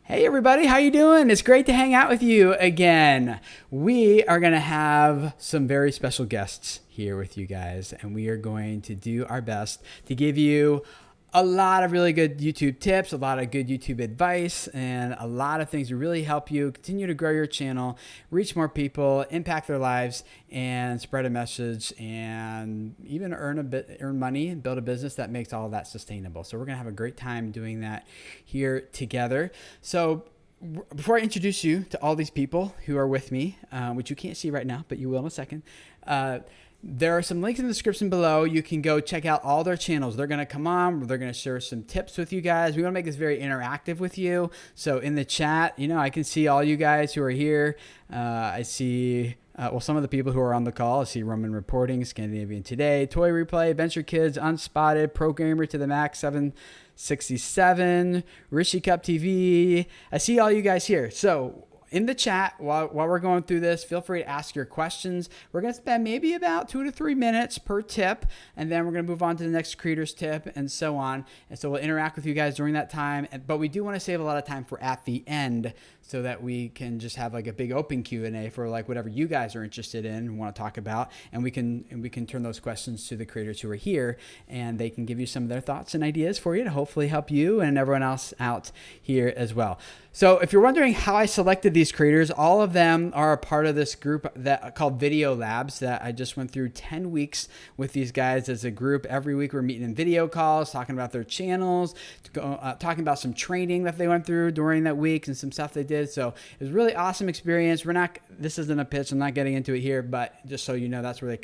Hey everybody, how you doing? It's great to hang out with you again. We are going to have some very special guests here with you guys, and we are going to do our best to give you a lot of really good YouTube tips, a lot of good YouTube advice, and a lot of things to really help you continue to grow your channel, reach more people, impact their lives, and spread a message, and even earn money and build a business that makes all of that sustainable. So we're gonna have a great time doing that here together. So before I introduce you to all these people who are with me, which you can't see right now, but you will in a second, there are some links in the description below. You can go check out all their channels. They're going to come on. They're going to share some tips with you guys. We want to make this very interactive with you. So in the chat, I can see all you guys who are here. I see, some of the people who are on the call. I see Roman Reporting, Scandinavian Today, Toy Replay, Venture Kids, Unspotted, Programmer to the Max 767, Rishi Cup TV. I see all you guys here. So in the chat, while we're going through this, feel free to ask your questions. We're going to spend maybe about 2 to 3 minutes per tip, and then we're going to move on to the next creator's tip and so on. And so we'll interact with you guys during that time, but we do want to save a lot of time for at the end so that we can just have like a big open Q&A for like whatever you guys are interested in and want to talk about, and we can turn those questions to the creators who are here, and they can give you some of their thoughts and ideas for you to hopefully help you and everyone else out here as well. So if you're wondering how I selected these creators, all of them are a part of this group that called Video Labs that I just went through 10 weeks with these guys as a group. Every week we're meeting in video calls, talking about their channels, talking about some training that they went through during that week and some stuff they did. So it was a really awesome experience. This isn't a pitch. I'm not getting into it here, but just so you know, that's where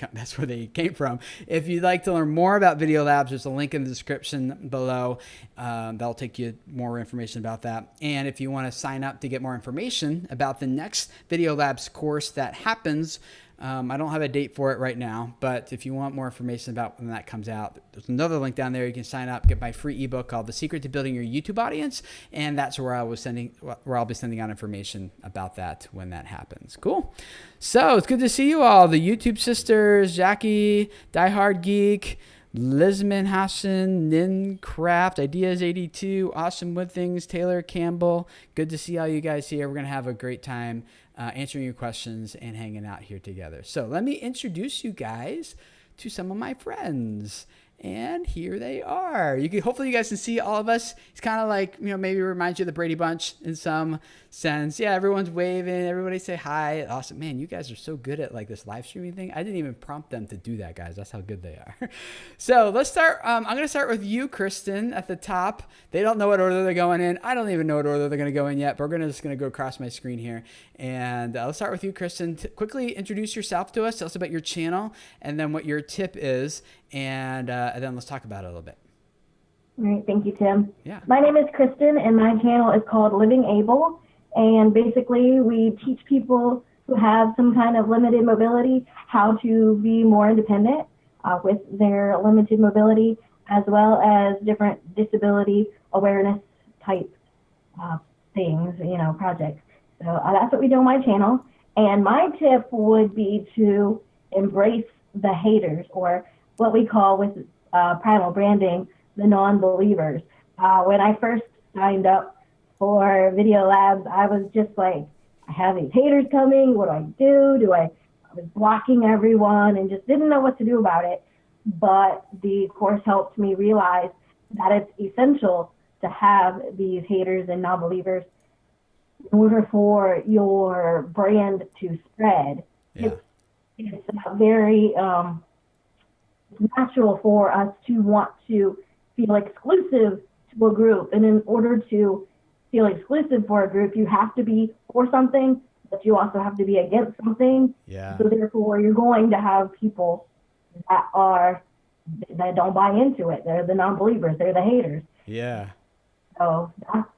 they came from. If you'd like to learn more about Video Labs, there's a link in the description below. That'll take you more information about that. And if you want to sign up to get more information about the next Video Labs course that happens, I don't have a date for it right now, but if you want more information about when that comes out, there's another link down there. You can sign up, get my free ebook called The Secret to Building Your YouTube Audience, and that's where I'll be sending out information about that when that happens. Cool. So it's good to see you all. The YouTube sisters, Jackie, Diehard Geek, Lizman Hassan, Nincraft, Ideas 82, Awesome Wood Things, Taylor Campbell. Good to see all you guys here. We're going to have a great time answering your questions and hanging out here together. So let me introduce you guys to some of my friends. And here they are. Hopefully you guys can see all of us. It's kind of like, maybe reminds you of the Brady Bunch in some sense. Yeah, everyone's waving. Everybody say hi. Awesome. Man, you guys are so good at like this live streaming thing. I didn't even prompt them to do that, guys. That's how good they are. So let's start. I'm going to start with you, Kristen, at the top. They don't know what order they're going in. I don't even know what order they're going to go in yet, but we're just going to go across my screen here. And let's start with you, Kristen. Quickly introduce yourself to us. Tell us about your channel and then what your tip is. And then let's talk about it a little bit. All right, thank you, Tim. Yeah. My name is Kristen, and my channel is called Living Able. And basically, we teach people who have some kind of limited mobility how to be more independent with their limited mobility, as well as different disability awareness type things, projects. So that's what we do on my channel. And my tip would be to embrace the haters, or what we call with Primal Branding, the non-believers. When I first signed up for Video Labs, I was just like, I have these haters coming. What do? I was blocking everyone and just didn't know what to do about it. But the course helped me realize that it's essential to have these haters and non-believers in order for your brand to spread. Yeah. It's very natural for us to want to feel exclusive to a group. And in order to feel exclusive for a group, you have to be for something, but you also have to be against something. Yeah. So therefore, you're going to have people that don't buy into it. They're the non-believers. They're the haters. Yeah. So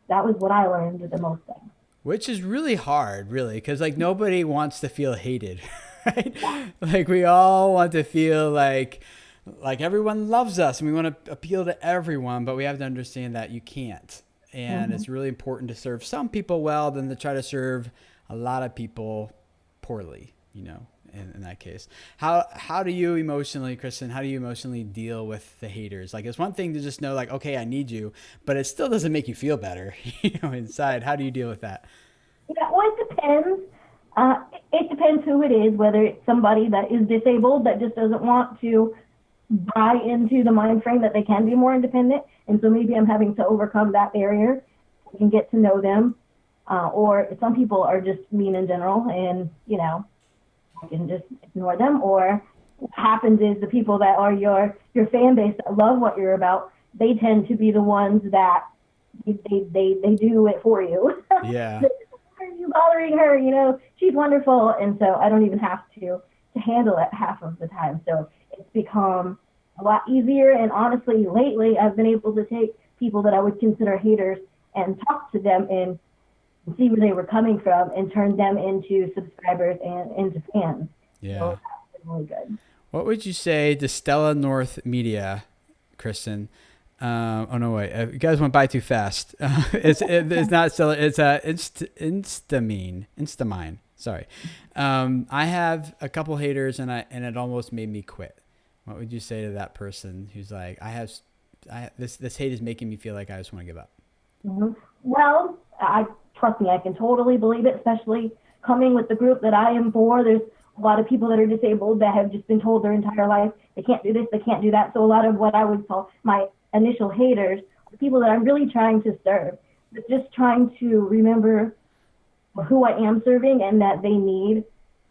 that was what I learned the most thing. Which is really hard, really, because like nobody wants to feel hated, right? Like we all want to feel like everyone loves us and we want to appeal to everyone, but we have to understand that you can't. And it's really important to serve some people well than to try to serve a lot of people poorly, in that case. How do you emotionally, Kristen, how do you emotionally deal with the haters? Like, it's one thing to just know like, okay, I need you, but it still doesn't make you feel better, inside. How do you deal with that? Yeah, well, it depends. It depends who it is, whether it's somebody that is disabled that just doesn't want to buy into the mind frame that they can be more independent. And so maybe I'm having to overcome that barrier and get to know them. Or some people are just mean in general, and, I can just ignore them. Or what happens is the people that are your fan base that love what you're about, they tend to be the ones that they do it for you. Yeah. Why are you bothering her? She's wonderful. And so I don't even have to handle it half of the time. So it's become a lot easier. And honestly, lately, I've been able to take people that I would consider haters and talk to them and see where they were coming from and turn them into subscribers and into fans. Yeah. So that's been really good. What would you say to Stella North Media, Kristen? Oh no, wait! You guys went by too fast. It's not Stella. It's Instamine. Sorry. I have a couple haters, and it almost made me quit. What would you say to that person who's like, this hate is making me feel like I just want to give up? Mm-hmm. Well, trust me, I can totally believe it, especially coming with the group that I am for. There's a lot of people that are disabled that have just been told their entire life they can't do this, they can't do that. So a lot of what I would call my initial haters are people that I'm really trying to serve, but just trying to remember who I am serving and that they need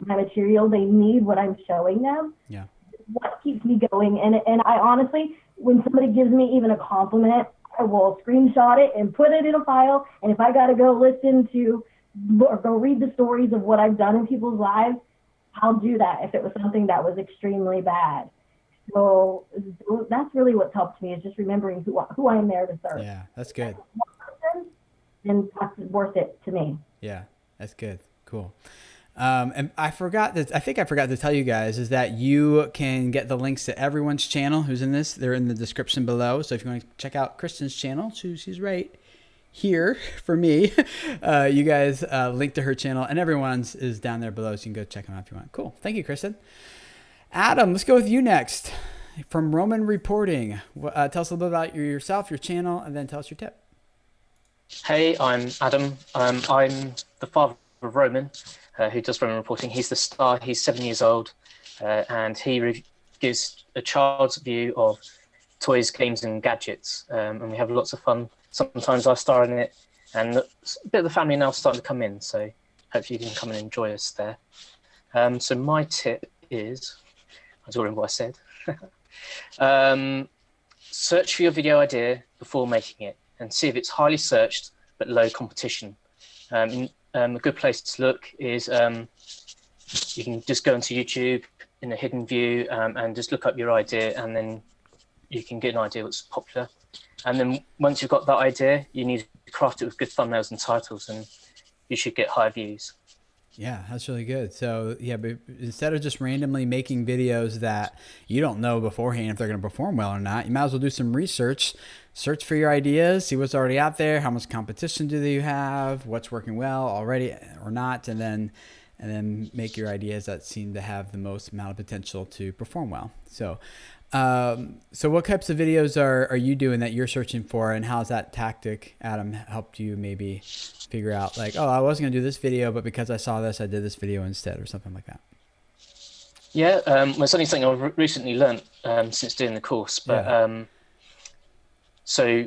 my material, they need what I'm showing them. Yeah. What keeps me going. And I honestly, when somebody gives me even a compliment, I will screenshot it and put it in a file. And if I got to go listen to or go read the stories of what I've done in people's lives, I'll do that if it was something that was extremely bad. So that's really what's helped me, is just remembering who I am there to serve. Yeah, that's good. And that's worth it to me. Yeah, that's good. Cool. And I think I forgot to tell you guys is that you can get the links to everyone's channel who's in this. They're in the description below. So if you want to check out Kristen's channel, she's right here for me. You guys link to her channel, and everyone's is down there below. So you can go check them out if you want. Cool. Thank you, Kristen. Adam, let's go with you next. From Roman Reporting. Tell us a little bit about yourself, your channel, and then tell us your tip. Hey, I'm Adam. I'm the father of Roman, who does Roman Reporting. He's the star. He's 7 years old, and he gives a child's view of toys, games, and gadgets. And we have lots of fun. Sometimes I star in it, and a bit of the family now starting to come in. So hopefully you can come and enjoy us there. So my tip is, I was wondering what I said. Search for your video idea before making it, and see if it's highly searched but low competition. A good place to look is you can just go into YouTube in a hidden view and just look up your idea, and then you can get an idea what's popular. And then once you've got that idea, you need to craft it with good thumbnails and titles, and you should get high views. Yeah, that's really good. So yeah, but instead of just randomly making videos that you don't know beforehand if they're going to perform well or not, you might as well do some research, search for your ideas, see what's already out there, how much competition do you have, what's working well already or not, and then make your ideas that seem to have the most amount of potential to perform well. So what types of videos are you doing that you're searching for, and how's that tactic, Adam, helped you maybe figure out like, oh, I was going to do this video, but because I saw this, I did this video instead, or something like that? Yeah, well, it's only something I've recently learned since doing the course, but yeah. So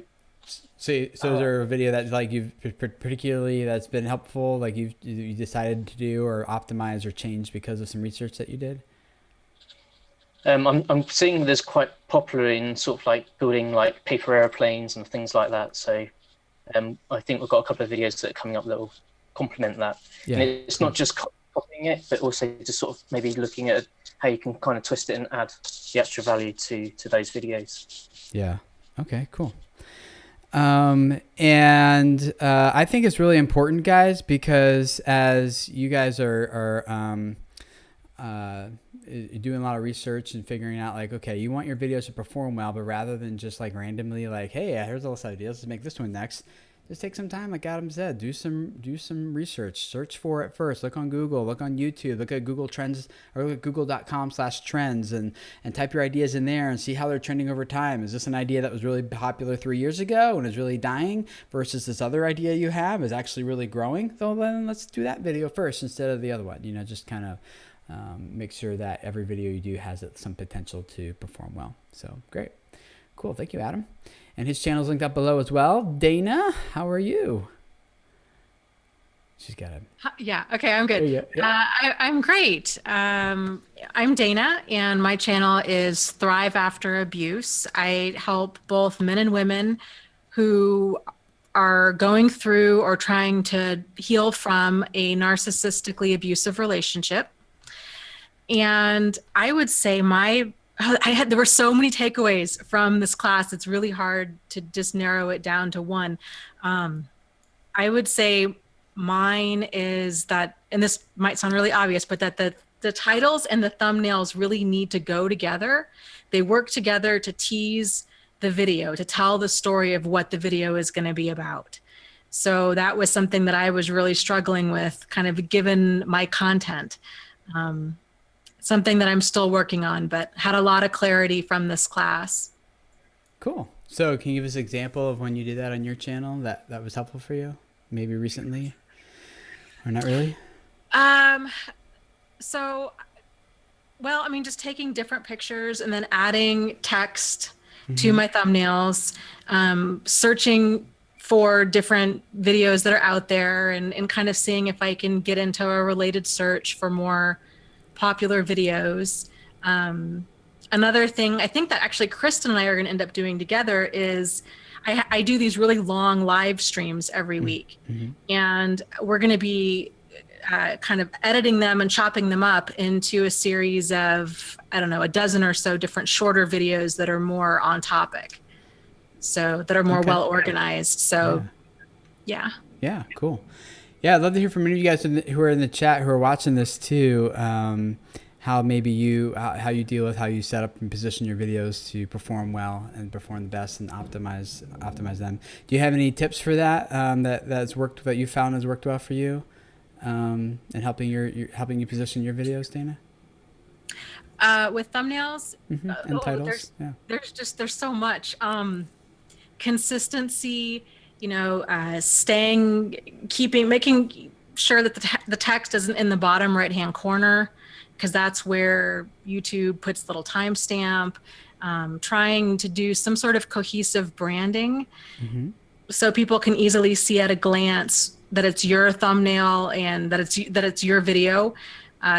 is uh, there a video that like you've particularly that's been helpful, like you decided to do or optimize or change because of some research that you did? I'm seeing there's quite popular in sort of like building like paper airplanes and things like that. So I think we've got a couple of videos that are coming up that will complement that. Yeah. And it's not just copying it, but also just sort of maybe looking at how you can kind of twist it and add the extra value to those videos. Yeah. Okay, cool. And I think it's really important, guys, because as you guys are doing a lot of research and figuring out like, okay, you want your videos to perform well, but rather than just like randomly like, hey, here's all this ideas, let's make this one next. Just take some time, like Adam said. Do some research. Search for it first. Look on Google. Look on YouTube. Look at Google Trends or look at google.com/trends and type your ideas in there and see how they're trending over time. Is this an idea that was really popular 3 years ago and is really dying versus this other idea you have is actually really growing? So then let's do that video first instead of the other one. Just kind of make sure that every video you do has some potential to perform well. So great. Cool. Thank you, Adam. And his channel is linked up below as well. Dana, how are you? She's got it. Yeah. Okay. I'm good. Yeah. I'm great. I'm Dana, and my channel is Thrive After Abuse. I help both men and women who are going through or trying to heal from a narcissistically abusive relationship. And I would say there were so many takeaways from this class. It's really hard to just narrow it down to one. I would say mine is that, and this might sound really obvious, but that the titles and the thumbnails really need to go together. They work together to tease the video, to tell the story of what the video is going to be about. So that was something that I was really struggling with, kind of given my content. Something that I'm still working on, but had a lot of clarity from this class. Cool. So can you give us an example of when you did that on your channel that was helpful for you? Maybe recently or not really? Just taking different pictures and then adding text to my thumbnails, searching for different videos that are out there and kind of seeing if I can get into a related search for more popular videos. Another thing I think that actually Kristen and I are going to end up doing together is I do these really long live streams every week, and we're going to be kind of editing them and chopping them up into a series of, I don't know, a dozen or so different shorter videos that are more on topic, so that are more well organized. So yeah, cool. Yeah, I'd love to hear from any of you guys who are in the chat who are watching this too. How maybe how you deal with how you set up and position your videos to perform well and perform the best and optimize them. Do you have any tips for that that you found has worked well for you, and helping you position your videos, Dana? With thumbnails and titles. There's so much consistency. Making sure that the text isn't in the bottom right-hand corner, because that's where YouTube puts little timestamp. Trying to do some sort of cohesive branding, so people can easily see at a glance that it's your thumbnail and that it's your video.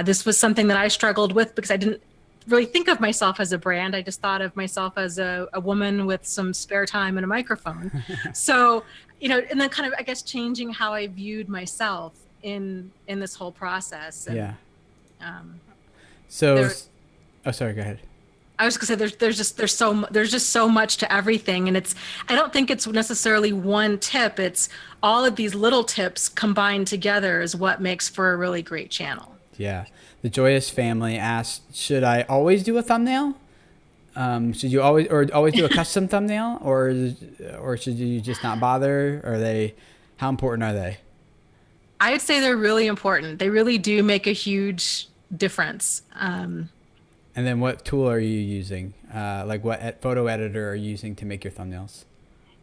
This was something that I struggled with because I didn't really think of myself as a brand. I just thought of myself as a woman with some spare time and a microphone. So, and then kind of, I guess, changing how I viewed myself in this whole process. And, sorry, go ahead. I was gonna say there's just so much to everything, and I don't think it's necessarily one tip. It's all of these little tips combined together is what makes for a really great channel. Yeah. The Joyous Family asked, should I always do a thumbnail? Should you always do a custom thumbnail, or should you just not bother? How important are they? I would say they're really important. They really do make a huge difference. And then what tool are you using? Like what photo editor are you using to make your thumbnails?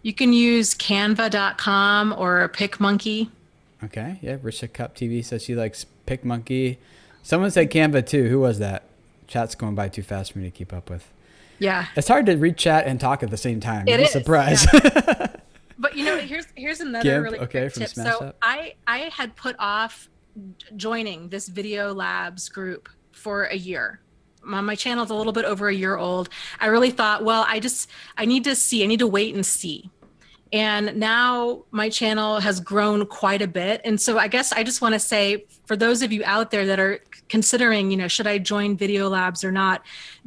You can use canva.com or PicMonkey. Okay. Yeah. Risha Cup TV says she likes PicMonkey. Someone said Canva too. Who was that? Chat's going by too fast for me to keep up with. Yeah. It's hard to read chat and talk at the same time. It is. Surprise. Yeah. But here's another really quick tip. So I had put off joining this Video Labs group for a year. My channel's a little bit over a year old. I really thought, well, I need to wait and see. And now my channel has grown quite a bit. And so I guess I just want to say, for those of you out there that are considering, should I join Video Labs or not,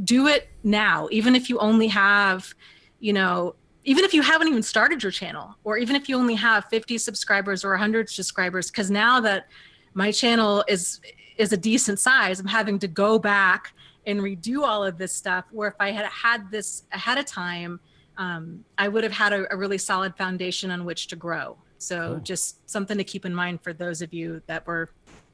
do it now. Even if you only have, even if you haven't even started your channel, or even if you only have 50 subscribers or 100 subscribers, because now that my channel is a decent size, I'm having to go back and redo all of this stuff, where if I had this ahead of time, I would have had a really solid foundation on which to grow. So Cool. just something to keep in mind for those of you that were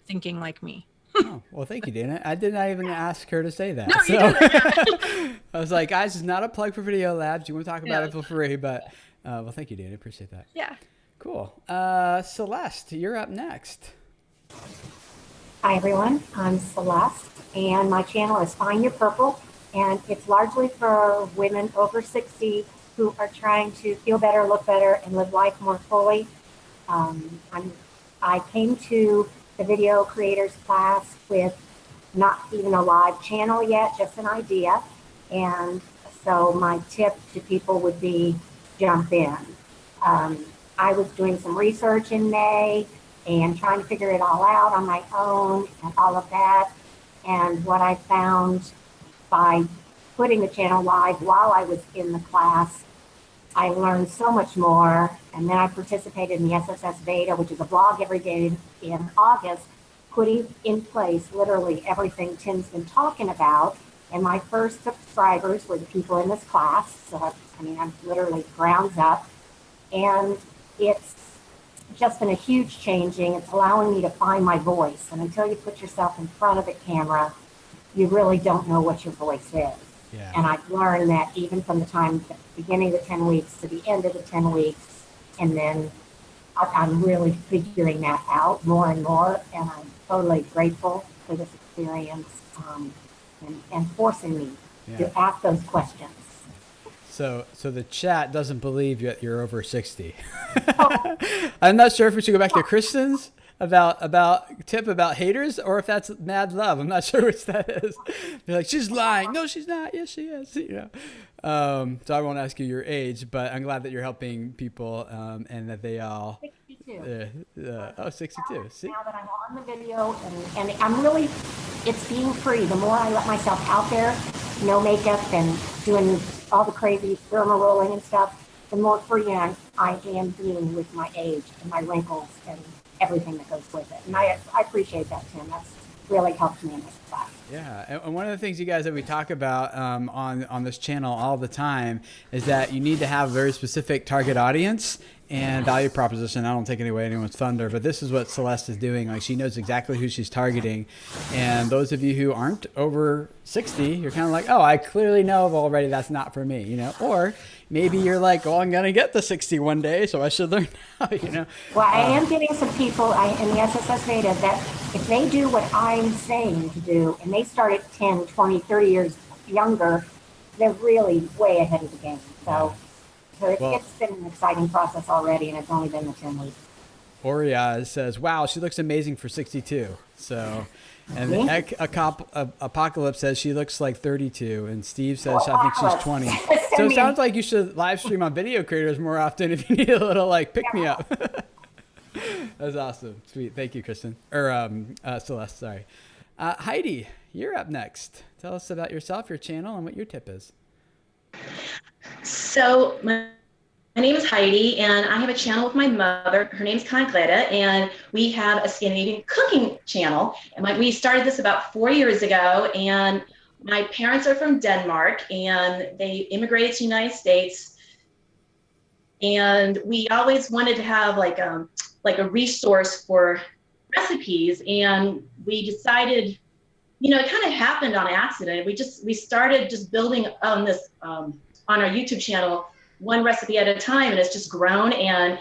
thinking like me. Oh, well, thank you, Dana. I did not even ask her to say that. No, you didn't. Yeah. I was like, guys, it's not a plug for Video Labs. You want to talk about Yeah. it for free, but well, thank you, Dana. Appreciate that. Yeah. Cool. Celeste, you're up next. Hi everyone, I'm Celeste and my channel is Find Your Purple, and it's largely for women over 60 who are trying to feel better, look better, and live life more fully. I came to the video creators class with not even a live channel yet, just an idea, and so my tip to people would be jump in. I was doing some research in May and trying to figure it all out on my own and all of that. And what I found by putting the channel live while I was in the class, I learned so much more. And then I participated in the SSS Beta, which is a blog every day in August, putting in place literally everything Tim's been talking about. And my first subscribers were the people in this class. So, I'm literally grounds up. And it's just been a huge changing. It's allowing me to find my voice. And until you put yourself in front of the camera, you really don't know what your voice is. Yeah. And I've learned that even from the time, the beginning of the 10 weeks to the end of the 10 weeks. And then I'm really figuring that out more and more. And I'm totally grateful for this experience and forcing me to ask those questions. So the chat doesn't believe you're over 60. I'm not sure if we should go back to Kristen's about tip about haters, or if that's mad love. I'm not sure which that is. They're like, she's lying. No, she's not. Yes, she is. So I won't ask you your age, but I'm glad that you're helping people and that they all. 62. 62. See? Now that I'm on the video and I'm really, it's being free. The more I let myself out there, no makeup and doing all the crazy derma rolling and stuff, the more free I am being with my age and my wrinkles and everything that goes with it. And I appreciate that, Tim. That's really helped me in this class. Yeah, and one of the things, you guys, that we talk about on this channel all the time is that you need to have a very specific target audience and value proposition. I don't take away anyone's thunder, but this is what Celeste is doing. Like, she knows exactly who she's targeting. And those of you who aren't over 60, you're kind of like, oh, I clearly know already that's not for me, Or maybe you're like, oh, I'm going to get the 60 one day, so I should learn how, Well, I am getting some people in the SSS Beta that if they do what I'm saying to do, and they start at 10, 20, 30 years younger, they're really way ahead of the game. So it's been an exciting process already, and it's only been the 10 weeks. Oriya says, wow, she looks amazing for 62. So, and Apocalypse says she looks like 32. And Steve says, I think she's 20. So it sounds like you should live stream on Video Creators more often if you need a little pick me up. That's awesome. Sweet. Thank you, Kristen. Or Celeste, sorry. Heidi, you're up next. Tell us about yourself, your channel, and what your tip is. So my name is Heidi, and I have a channel with my mother. Her name's Congleta, and we have a Scandinavian cooking channel. And we started this about 4 years ago, and my parents are from Denmark, and they immigrated to the United States. And we always wanted to have like a resource for recipes, and we decided, it kind of happened on accident. We started just building on this on our YouTube channel, one recipe at a time, and it's just grown. And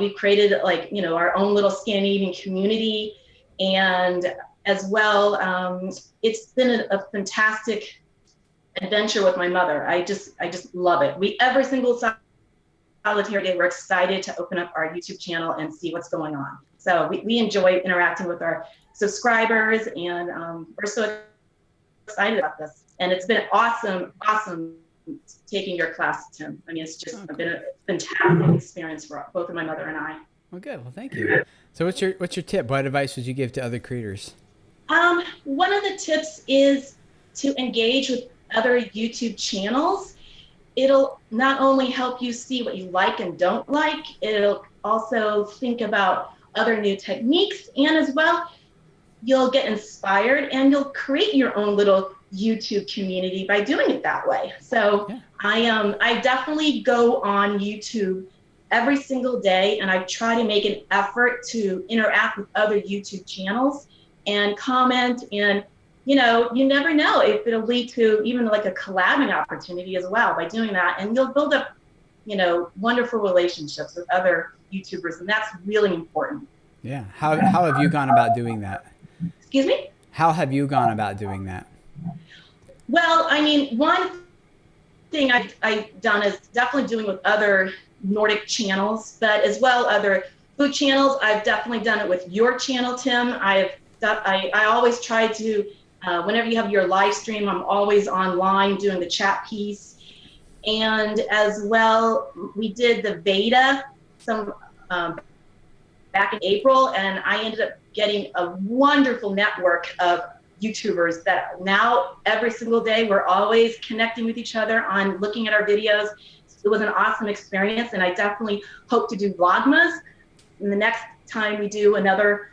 we've created our own little Scandinavian community, and as well, it's been a fantastic adventure with my mother. I just love it. Every single solitary day, we're excited to open up our YouTube channel and see what's going on. So we enjoy interacting with our subscribers, and we're so excited about this. And it's been awesome taking your class, Tim. It's just been a fantastic experience for both of my mother and I. Well, good. Well, thank you. So what's your tip? What advice would you give to other creators? One of the tips is to engage with other YouTube channels. It'll not only help you see what you like and don't like, it'll also think about other new techniques, and as well, you'll get inspired and you'll create your own little YouTube community by doing it that way. So yeah. I definitely go on YouTube every single day, and I try to make an effort to interact with other YouTube channels and comment. And you never know if it'll lead to even like a collabing opportunity as well by doing that, and you'll build up wonderful relationships with other YouTubers, and that's really important. Yeah. How have you gone about doing that? Excuse me? How have you gone about doing that? Well, I mean, one thing I've done is definitely doing with other Nordic channels, but as well other food channels. I've definitely done it with your channel, Tim. I always try to, whenever you have your live stream, I'm always online doing the chat piece. And as well, we did the beta back in April, and I ended up getting a wonderful network of YouTubers that now every single day we're always connecting with each other on looking at our videos. It was an awesome experience, and I definitely hope to do Vlogmas. And the next time we do another,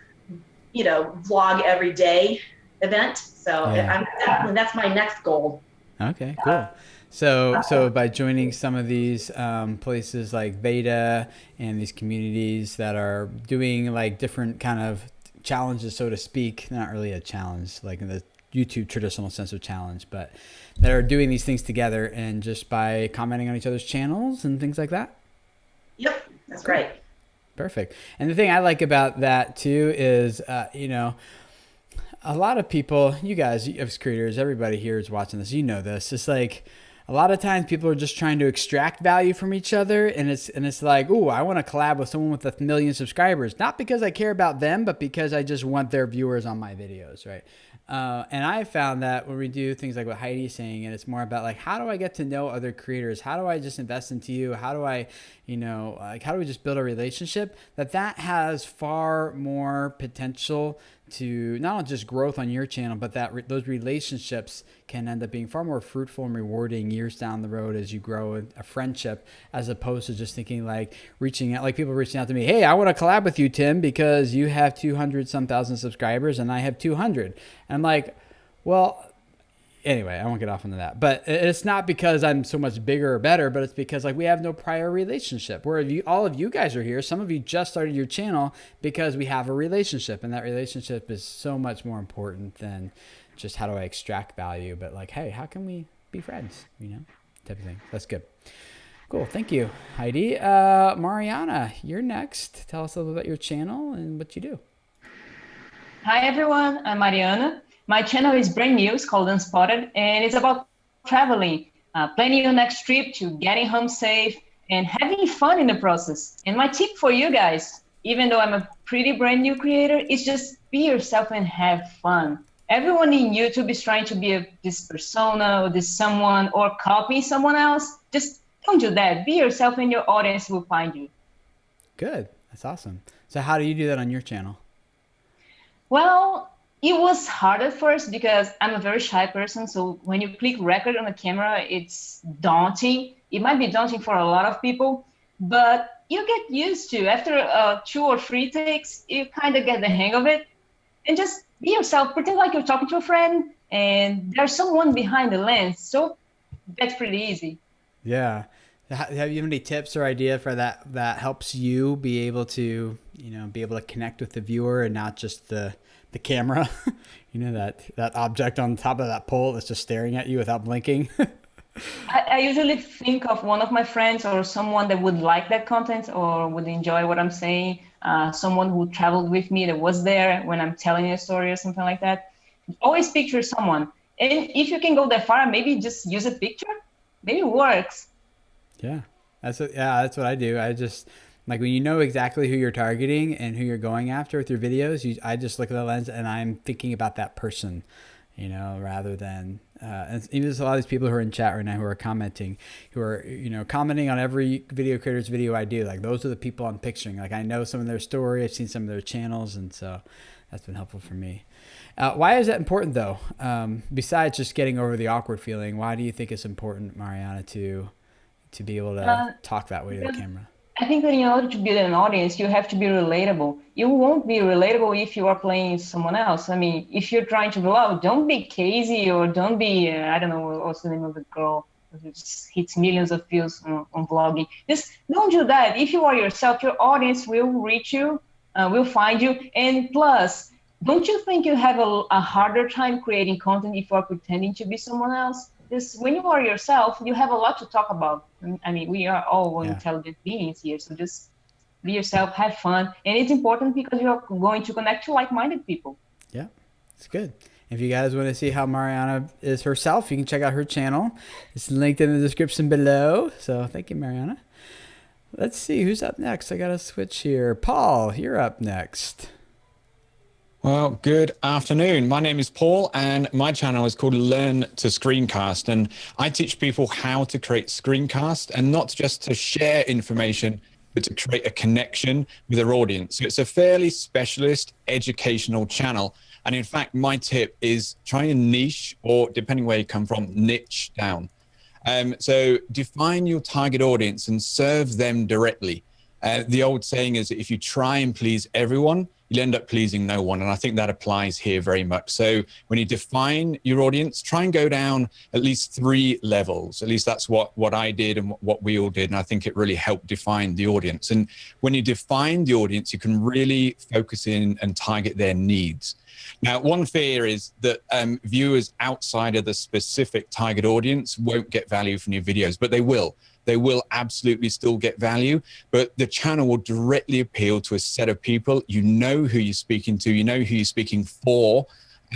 vlog every day event. So yeah. That's my next goal. Okay, cool. So by joining some of these places like Veda and these communities that are doing like different kind of challenges, so to speak, not really a challenge like in the YouTube traditional sense of challenge, but that are doing these things together and just by commenting on each other's channels and things like that? Yep, that's great. Perfect. And the thing I like about that too is, a lot of people, you guys as creators, everybody here is watching this, this. It's like a lot of times people are just trying to extract value from each other, and it's like, ooh, I want to collab with someone with 1 million subscribers, not because I care about them, but because I just want their viewers on my videos, right? And I found that when we do things like what Heidi's saying, and it's more about like, how do I get to know other creators? How do I just invest into you? How do I, how do we just build a relationship? That has far more potential to not only just growth on your channel, but that those relationships can end up being far more fruitful and rewarding years down the road as you grow a friendship, as opposed to just thinking like reaching out, like people reaching out to me, hey, I want to collab with you, Tim, because you have 200 some thousand subscribers and I have 200. And I'm like, well, anyway, I won't get off into that, but it's not because I'm so much bigger or better, but it's because like we have no prior relationship. Where all of you guys are here, some of you just started your channel because we have a relationship, and that relationship is so much more important than just how do I extract value, but like, hey, how can we be friends, type of thing. That's good. Cool. Thank you, Heidi. Mariana, you're next. Tell us a little about your channel and what you do. Hi, everyone. I'm Mariana. My channel is brand new. It's called Unspotted, and it's about traveling, planning your next trip to getting home safe and having fun in the process. And my tip for you guys, even though I'm a pretty brand new creator, is just be yourself and have fun. Everyone in YouTube is trying to be this persona or this someone or copy someone else. Just don't do that. Be yourself and your audience will find you. Good. That's awesome. So how do you do that on your channel? Well, it was hard at first because I'm a very shy person. So when you click record on the camera, it's daunting. It might be daunting for a lot of people, but you get used to. After 2 or 3 takes, you kind of get the hang of it. And just be yourself. Pretend like you're talking to a friend and there's someone behind the lens. So that's pretty easy. Yeah. Have you any tips or idea for that helps you be able to, connect with the viewer and not just the camera, that object on top of that pole that's just staring at you without blinking? I usually think of one of my friends or someone that would like that content or would enjoy what I'm saying. Someone who traveled with me that was there when I'm telling a story or something like that. Always picture someone. And if you can go that far, maybe just use a picture. Maybe it works. Yeah, that's what I do. I just, like, when you know exactly who you're targeting and who you're going after with your videos, I just look at the lens and I'm thinking about that person, rather than, and even there's a lot of these people who are in chat right now who are commenting, commenting on every video creator's video I do. Like, those are the people I'm picturing. Like, I know some of their story, I've seen some of their channels, and so that's been helpful for me. Why is that important though? Besides just getting over the awkward feeling, why do you think it's important, Mariana, to be able to talk that way to the camera? I think that in order to build an audience, you have to be relatable. You won't be relatable if you are playing someone else. I mean, if you're trying to vlog, don't be Casey or don't be, I don't know, what's the name of the girl? It just hits millions of views on vlogging. Just don't do that. If you are yourself, your audience will reach you, will find you. And plus, don't you think you have a harder time creating content if you are pretending to be someone else? Just when you are yourself, you have a lot to talk about. I mean, we are all intelligent beings here, so just be yourself, have fun. And it's important because you're going to connect to like-minded people. Yeah, it's good. If you guys want to see how Mariana is herself, you can check out her channel. It's linked in the description below. So thank you, Mariana. Let's see who's up next. I got to switch here. Paul, you're up next. Well, good afternoon. My name is Paul and my channel is called Learn to Screencast. And I teach people how to create screencast and not just to share information, but to create a connection with their audience. So it's a fairly specialist educational channel. And in fact, my tip is try and niche, or depending where you come from, niche down. So define your target audience and serve them directly. The old saying is that if you try and please everyone, you'll end up pleasing no one. And I think that applies here very much. So when you define your audience, try and go down at least 3 levels. At least that's what I did and what we all did. And I think it really helped define the audience. And when you define the audience, you can really focus in and target their needs. Now, one fear is that viewers outside of the specific target audience won't get value from your videos, but they will. They will absolutely still get value, but the channel will directly appeal to a set of people. You know who you're speaking to, you know who you're speaking for.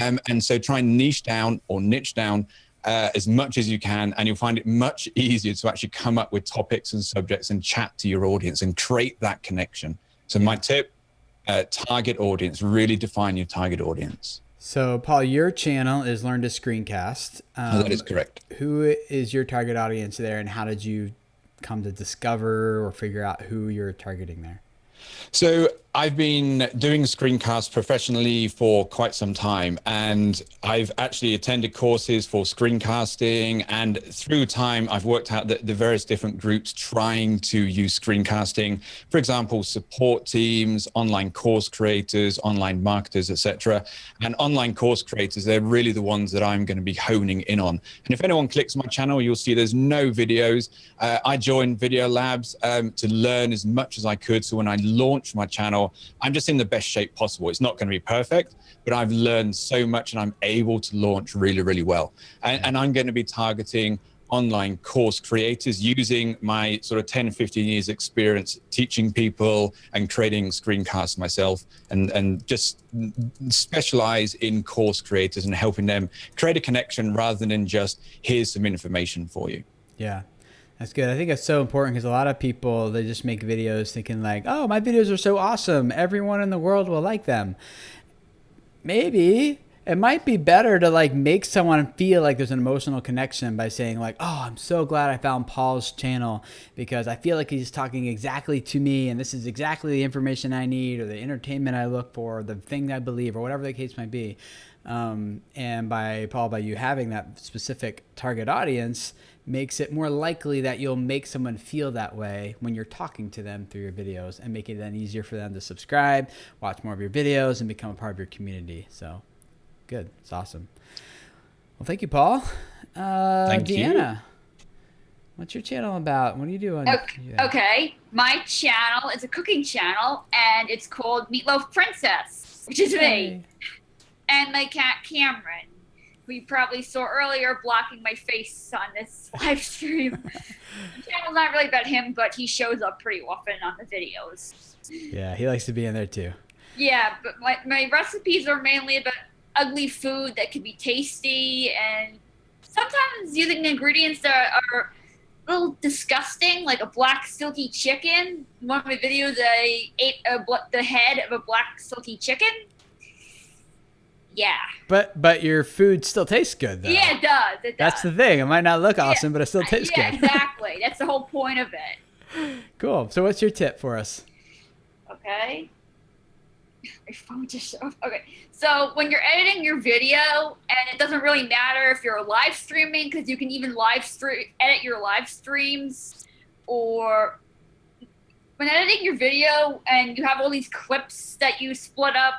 And so try and niche down or niche down as much as you can, and you'll find it much easier to actually come up with topics and subjects and chat to your audience and create that connection. So my tip, target audience, really define your target audience. So Paul, your channel is Learn to Screencast. That is correct. Who is your target audience there, and how did you come to discover or figure out who you're targeting there? So I've been doing screencasts professionally for quite some time, and I've actually attended courses for screencasting, and through time I've worked out the various different groups trying to use screencasting. For example, support teams, online course creators, online marketers, etc. And online course creators, they're really the ones that I'm going to be honing in on. And if anyone clicks my channel, you'll see there's no videos. I joined Video Labs to learn as much as I could, so when I launched my channel, I'm just in the best shape possible. It's not going to be perfect, but I've learned so much and I'm able to launch really, really well. And I'm going to be targeting online course creators using my sort of 10, 15 years experience teaching people and creating screencasts myself, and just specialize in course creators and helping them create a connection rather than just here's some information for you. Yeah. That's good. I think it's so important because a lot of people, they just make videos thinking like, oh, my videos are so awesome, everyone in the world will like them. Maybe it might be better to like make someone feel like there's an emotional connection by saying like, oh, I'm so glad I found Paul's channel because I feel like he's talking exactly to me and this is exactly the information I need or the entertainment I look for, or the thing I believe, or whatever the case might be. And by Paul, by you having that specific target audience, makes it more likely that you'll make someone feel that way when you're talking to them through your videos, and make it then easier for them to subscribe, watch more of your videos, and become a part of your community. So good. It's awesome. Well, thank you, Paul. Thank Deanna, you. what's your channel about? What are you doing? Okay. My channel is a cooking channel, and it's called Meatloaf Princess, which is me. And my cat Cameron, who you probably saw earlier blocking my face on this live stream. The channel's not really about him, but he shows up pretty often on the videos. Yeah, he likes to be in there too. Yeah, but my recipes are mainly about ugly food that can be tasty, and sometimes using ingredients that are a little disgusting, like a black silky chicken. In one of my videos, I ate the head of a black silky chicken. Yeah. But your food still tastes good, though. Yeah, it does. It does. That's the thing. It might not look awesome, but it still tastes good. Yeah, exactly. That's the whole point of it. Cool. So what's your tip for us? Okay. My phone just okay. So when you're editing your video, and it doesn't really matter if you're live streaming, because you can even edit your live streams, or when editing your video and you have all these clips that you split up,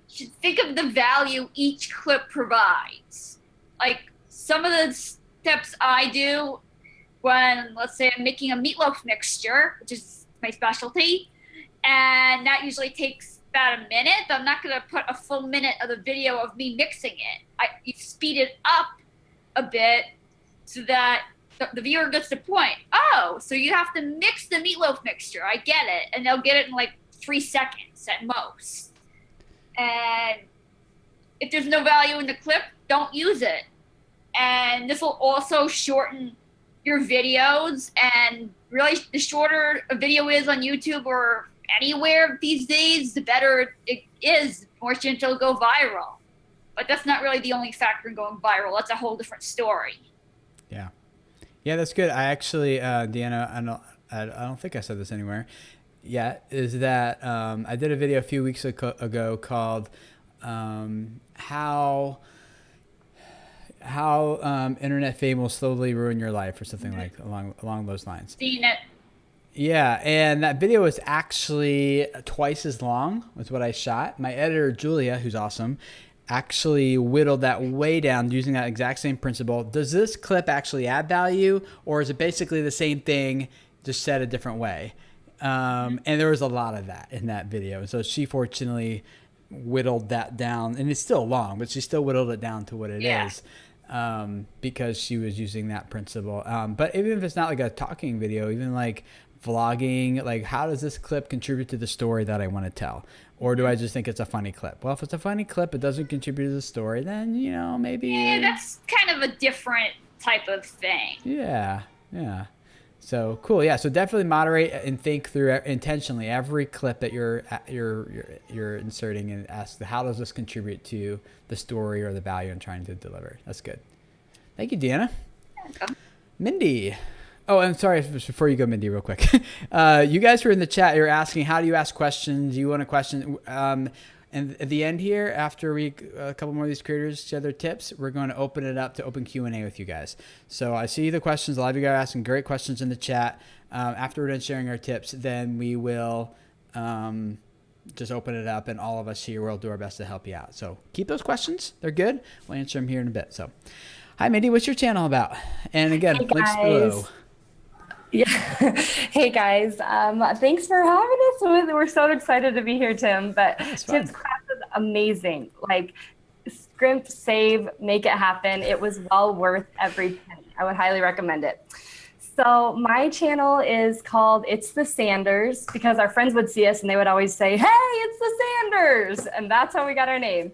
you should think of the value each clip provides. Like some of the tips I do when, let's say, I'm making a meatloaf mixture, which is my specialty, and that usually takes about a minute. But I'm not going to put a full minute of the video of me mixing it. You speed it up a bit so that the viewer gets the point. Oh, so you have to mix the meatloaf mixture. I get it. And they'll get it in like 3 seconds at most. And if there's no value in the clip, don't use it. And this will also shorten your videos. And really, the shorter a video is on YouTube or anywhere these days, the better it is, the more chance it'll go viral. But that's not really the only factor in going viral. That's a whole different story. Yeah. Yeah, that's good. I actually, Deanna, I don't think I said this anywhere yet, is that I did a video a few weeks ago called how internet fame will slowly ruin your life, or something like along those lines. Seen it. Yeah, and that video was actually twice as long as what I shot. My editor, Julia, who's awesome, actually whittled that way down using that exact same principle. Does this clip actually add value, or is it basically the same thing, just said a different way? And there was a lot of that in that video. So she fortunately whittled that down, and it's still long, but she still whittled it down to what it is, because she was using that principle. But even if it's not like a talking video, even like vlogging, like how does this clip contribute to the story that I want to tell? Or do I just think it's a funny clip? Well, if it's a funny clip, it doesn't contribute to the story, then, you know, maybe... Yeah, that's kind of a different type of thing. Yeah, yeah. So, cool. Yeah, so definitely moderate and think through intentionally every clip that you're inserting, and ask, how does this contribute to the story or the value I'm trying to deliver? That's good. Thank you, Deanna. Welcome. Mindy. Oh, I'm sorry, before you go, Mindy, real quick. You guys were in the chat, you're asking, how do you ask questions? You want a question? And at the end here, after a couple more of these creators share their tips, we're going to open it up to open Q&A with you guys. So I see the questions. A lot of you guys are asking great questions in the chat. After we're done sharing our tips, then we will just open it up, and all of us here will do our best to help you out. So keep those questions. They're good. We'll answer them here in a bit. So, hi, Mindy. What's your channel about? And again, links below. Yeah. Hey guys, thanks for having us. We're so excited to be here, Tim. But Tim's class is amazing. Like, scrimp, save, make it happen. It was well worth every penny. I would highly recommend it. So my channel is called It's the Sanders, because our friends would see us and they would always say, hey, it's the Sanders. And that's how we got our name.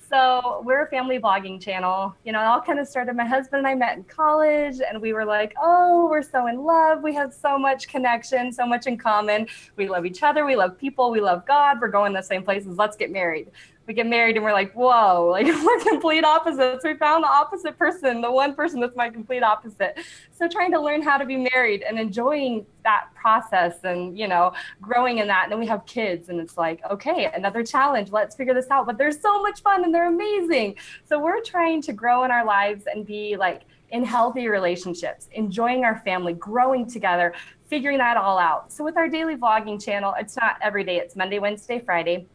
So we're a family vlogging channel. You know, it all kind of started, my husband and I met in college, and we were like, oh, we're so in love. We have so much connection, so much in common. We love each other. We love people. We love God. We're going the same places. Let's get married. We get married and we're like, whoa, like we're complete opposites. We found the opposite person, the one person that's my complete opposite. So trying to learn how to be married and enjoying that process and, you know, growing in that. And then we have kids and it's like, okay, another challenge. Let's figure this out. But they're so much fun and they're amazing. So we're trying to grow in our lives and be like in healthy relationships, enjoying our family, growing together, figuring that all out. So with our daily vlogging channel, it's not every day. It's Monday, Wednesday, Friday.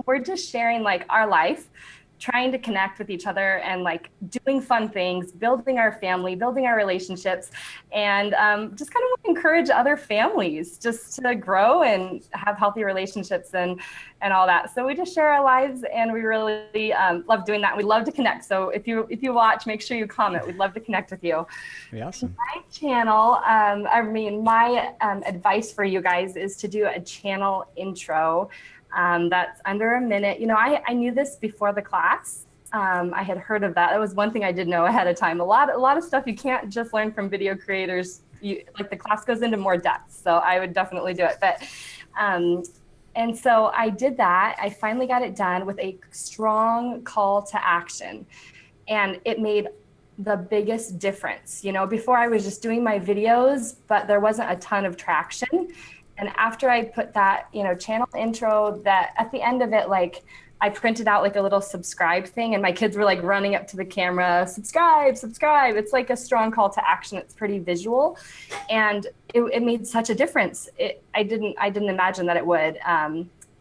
We're just sharing like our life, trying to connect with each other and like doing fun things, building our family, building our relationships, and just kind of encourage other families just to grow and have healthy relationships and all that. So we just share our lives, and we really love doing that. We love to connect. So if you watch, make sure you comment. We'd love to connect with you. Awesome. My channel, my advice for you guys is to do a channel intro. That's under a minute. You know, I knew this before the class. I had heard of that. That was one thing I did know ahead of time. A lot of stuff you can't just learn from video creators. Like the class goes into more depth. So I would definitely do it. But and so I did that. I finally got it done with a strong call to action, and it made the biggest difference. You know, before I was just doing my videos, but there wasn't a ton of traction. And after I put that, you know, channel intro, that at the end of it, like I printed out like a little subscribe thing, and my kids were like running up to the camera, subscribe. It's like a strong call to action. It's pretty visual, and it made such a difference. I didn't imagine that it would.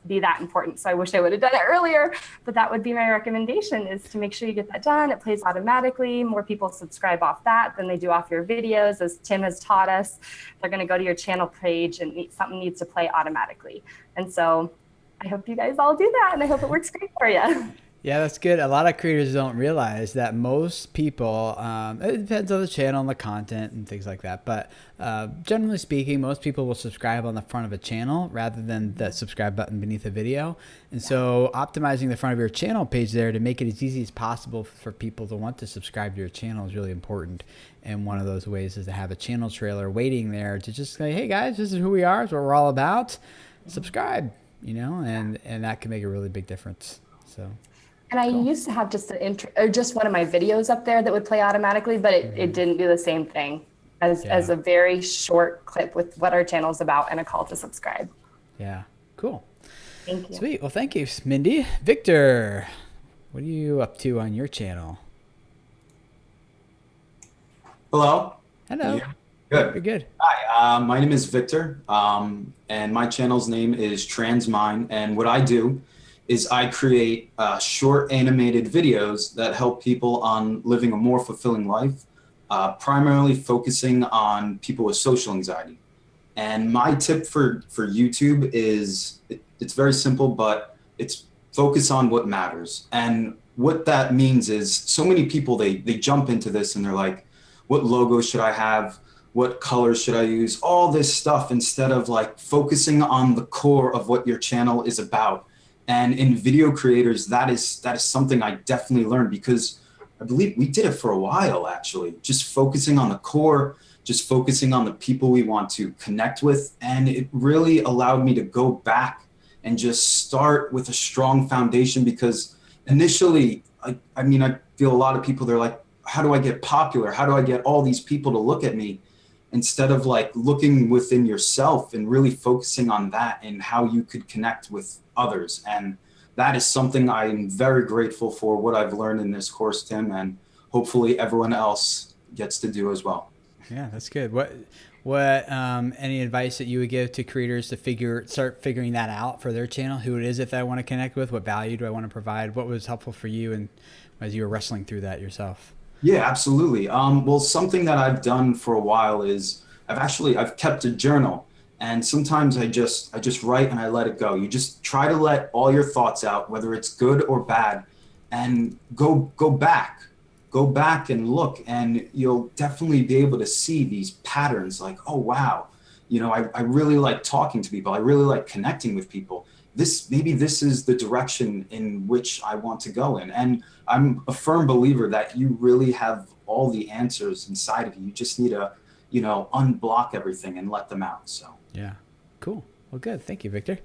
be that important. So I wish I would have done it earlier, but that would be my recommendation, is to make sure you get that done. It plays automatically. More people subscribe off that than they do off your videos. As Tim has taught us, they're going to go to your channel page and something needs to play automatically. And so I hope you guys all do that, and I hope it works great for you. Yeah, that's good. A lot of creators don't realize that most people, it depends on the channel and the content and things like that, but generally speaking, most people will subscribe on the front of a channel rather than the subscribe button beneath a video. And so optimizing the front of your channel page there to make it as easy as possible for people to want to subscribe to your channel is really important. And one of those ways is to have a channel trailer waiting there to just say, hey guys, this is who we are, it's what we're all about. Subscribe, you know, and that can make a really big difference. So. And I used to have just just one of my videos up there that would play automatically, but it didn't do the same thing as a very short clip with what our channel is about and a call to subscribe. Yeah, cool. Thank you. Sweet. Well, thank you, Mindy. Victor, what are you up to on your channel? Hello. Hello. Yeah. Good. Very good. Hi, my name is Victor, and my channel's name is TransMine, and what I do is I create short animated videos that help people on living a more fulfilling life, primarily focusing on people with social anxiety. And my tip for YouTube is, it's very simple, but it's focus on what matters. And what that means is so many people, they jump into this and they're like, what logo should I have? What colors should I use? All this stuff, instead of like focusing on the core of what your channel is about. And in video creators, that is something I definitely learned, because I believe we did it for a while, actually, just focusing on the core, just focusing on the people we want to connect with. And it really allowed me to go back and just start with a strong foundation, because initially, I mean, I feel a lot of people, they're like, how do I get popular? How do I get all these people to look at me? Instead of like looking within yourself and really focusing on that and how you could connect with others. And that is something I'm very grateful for, what I've learned in this course, Tim, and hopefully everyone else gets to do as well. Yeah, that's good. What any advice that you would give to creators to start figuring that out for their channel? Who it is that I want to connect with? What value do I want to provide? What was helpful for you and as you were wrestling through that yourself? Yeah, absolutely. Well, something that I've done for a while is I've kept a journal, and sometimes I just write and I let it go. You just try to let all your thoughts out, whether it's good or bad, and go back and look, and you'll definitely be able to see these patterns like, oh, wow, you know, I really like talking to people. I really like connecting with people. Maybe this is the direction in which I want to go in. And I'm a firm believer that you really have all the answers inside of you. You just need to, you know, unblock everything and let them out. So yeah, cool. Well, good. Thank you, Victor.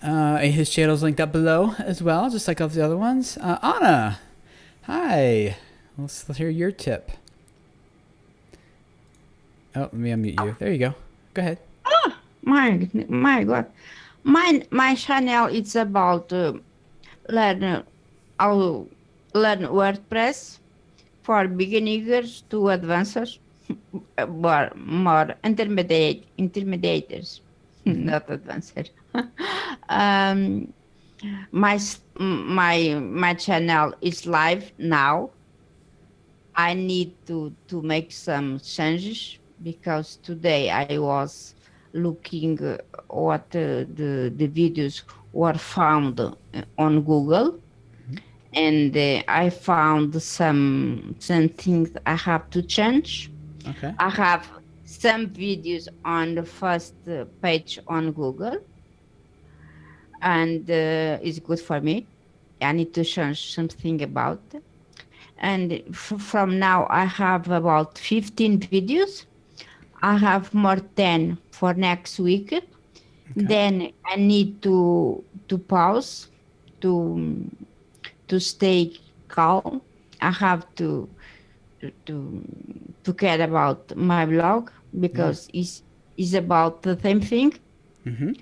His channel's linked up below as well, just like all the other ones. Anna, hi. Let's hear your tip. Oh, let me unmute you. There you go. Go ahead. Oh, my God. My channel is about learn WordPress for beginners to advanced, more intermediates, not advanced. My channel is live now. I need to make some changes because today I was looking what the videos were found on Google, and I found some things I have to change. Okay. I have some videos on the first page on Google, and it's good for me. I need to change something about it. And from now I have about 15 videos. I have more 10 for next week. Okay. Then I need to pause to stay calm. I have to care about my blog because it's about the same thing. Mm-hmm.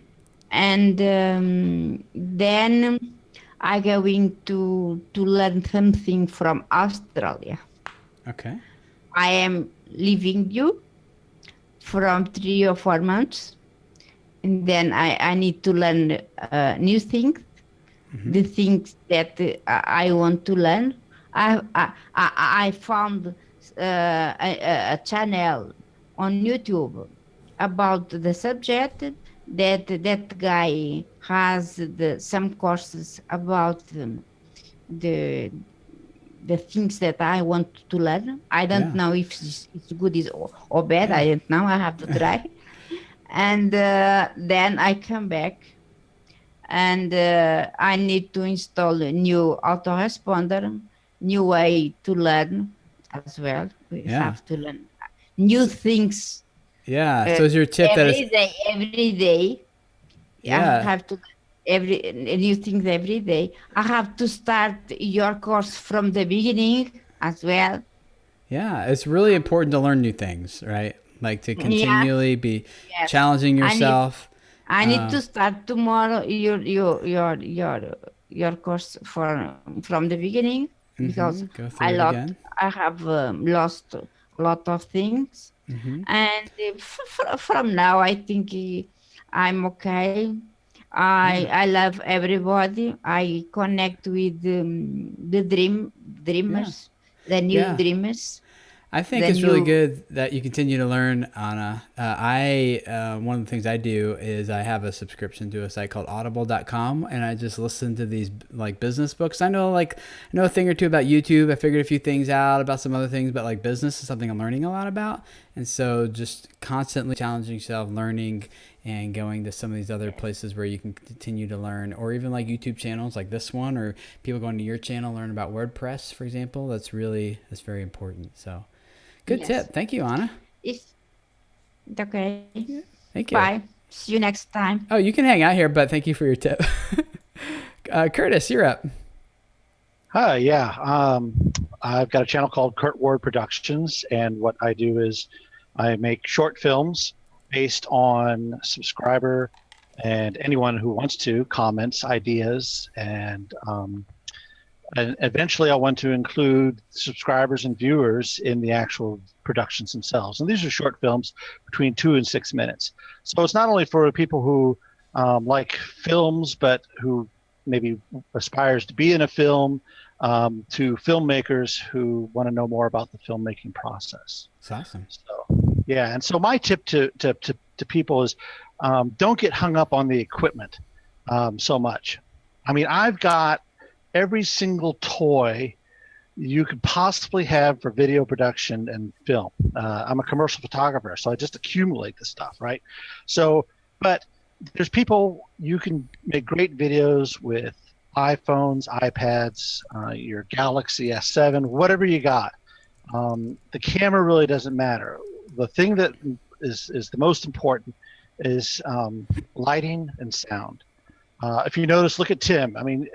And then I'm going to learn something from Australia. Okay. I am leaving you from 3 or 4 months, and then I need to learn new things, the things that I want to learn. I found a channel on YouTube about the subject that guy has some courses about the the things that I want to learn. I don't know if it's good or bad. I don't know. I have to try. And then I come back and I need to install a new autoresponder, new way to learn as well. We have to learn new things. Yeah. So is your tip that every day. Yeah. I have to new things every day. I have to start your course from the beginning as well. Yeah, it's really important to learn new things, right? Like to continually be challenging yourself. I need to start tomorrow your course from the beginning because I have lost a lot of things, and from now I think I'm okay. I love everybody. I connect with the dreamers, the new dreamers. I think it's really good that you continue to learn, Anna. One of the things I do is I have a subscription to a site called audible.com, and I just listen to these like business books. I know a thing or two about YouTube. I figured a few things out about some other things, but like business is something I'm learning a lot about. And so just constantly challenging yourself, learning and going to some of these other places where you can continue to learn, or even like YouTube channels like this one, or people going to your channel, learn about WordPress, for example. That's very important. So good tip. Thank you, Anna. It's okay. Yeah. Thank you. Bye. See you next time. Oh, you can hang out here, but thank you for your tip. Curtis, you're up. Hi, yeah. I've got a channel called Kurt Ward Productions, and what I do is I make short films based on subscriber and anyone who wants to comments, ideas, and eventually I want to include subscribers and viewers in the actual productions themselves. And these are short films between 2 and 6 minutes. So it's not only for people who like films, but who maybe aspires to be in a film, to filmmakers who want to know more about the filmmaking process. That's awesome. So, yeah, and so my tip to people is don't get hung up on the equipment so much. I mean, I've got every single toy you could possibly have for video production and film. I'm a commercial photographer, so I just accumulate the stuff, right? So, but there's people, you can make great videos with iPhones, iPads, your Galaxy S7, whatever you got. The camera really doesn't matter. The thing that is the most important is lighting and sound. If you notice, look at Tim. I mean,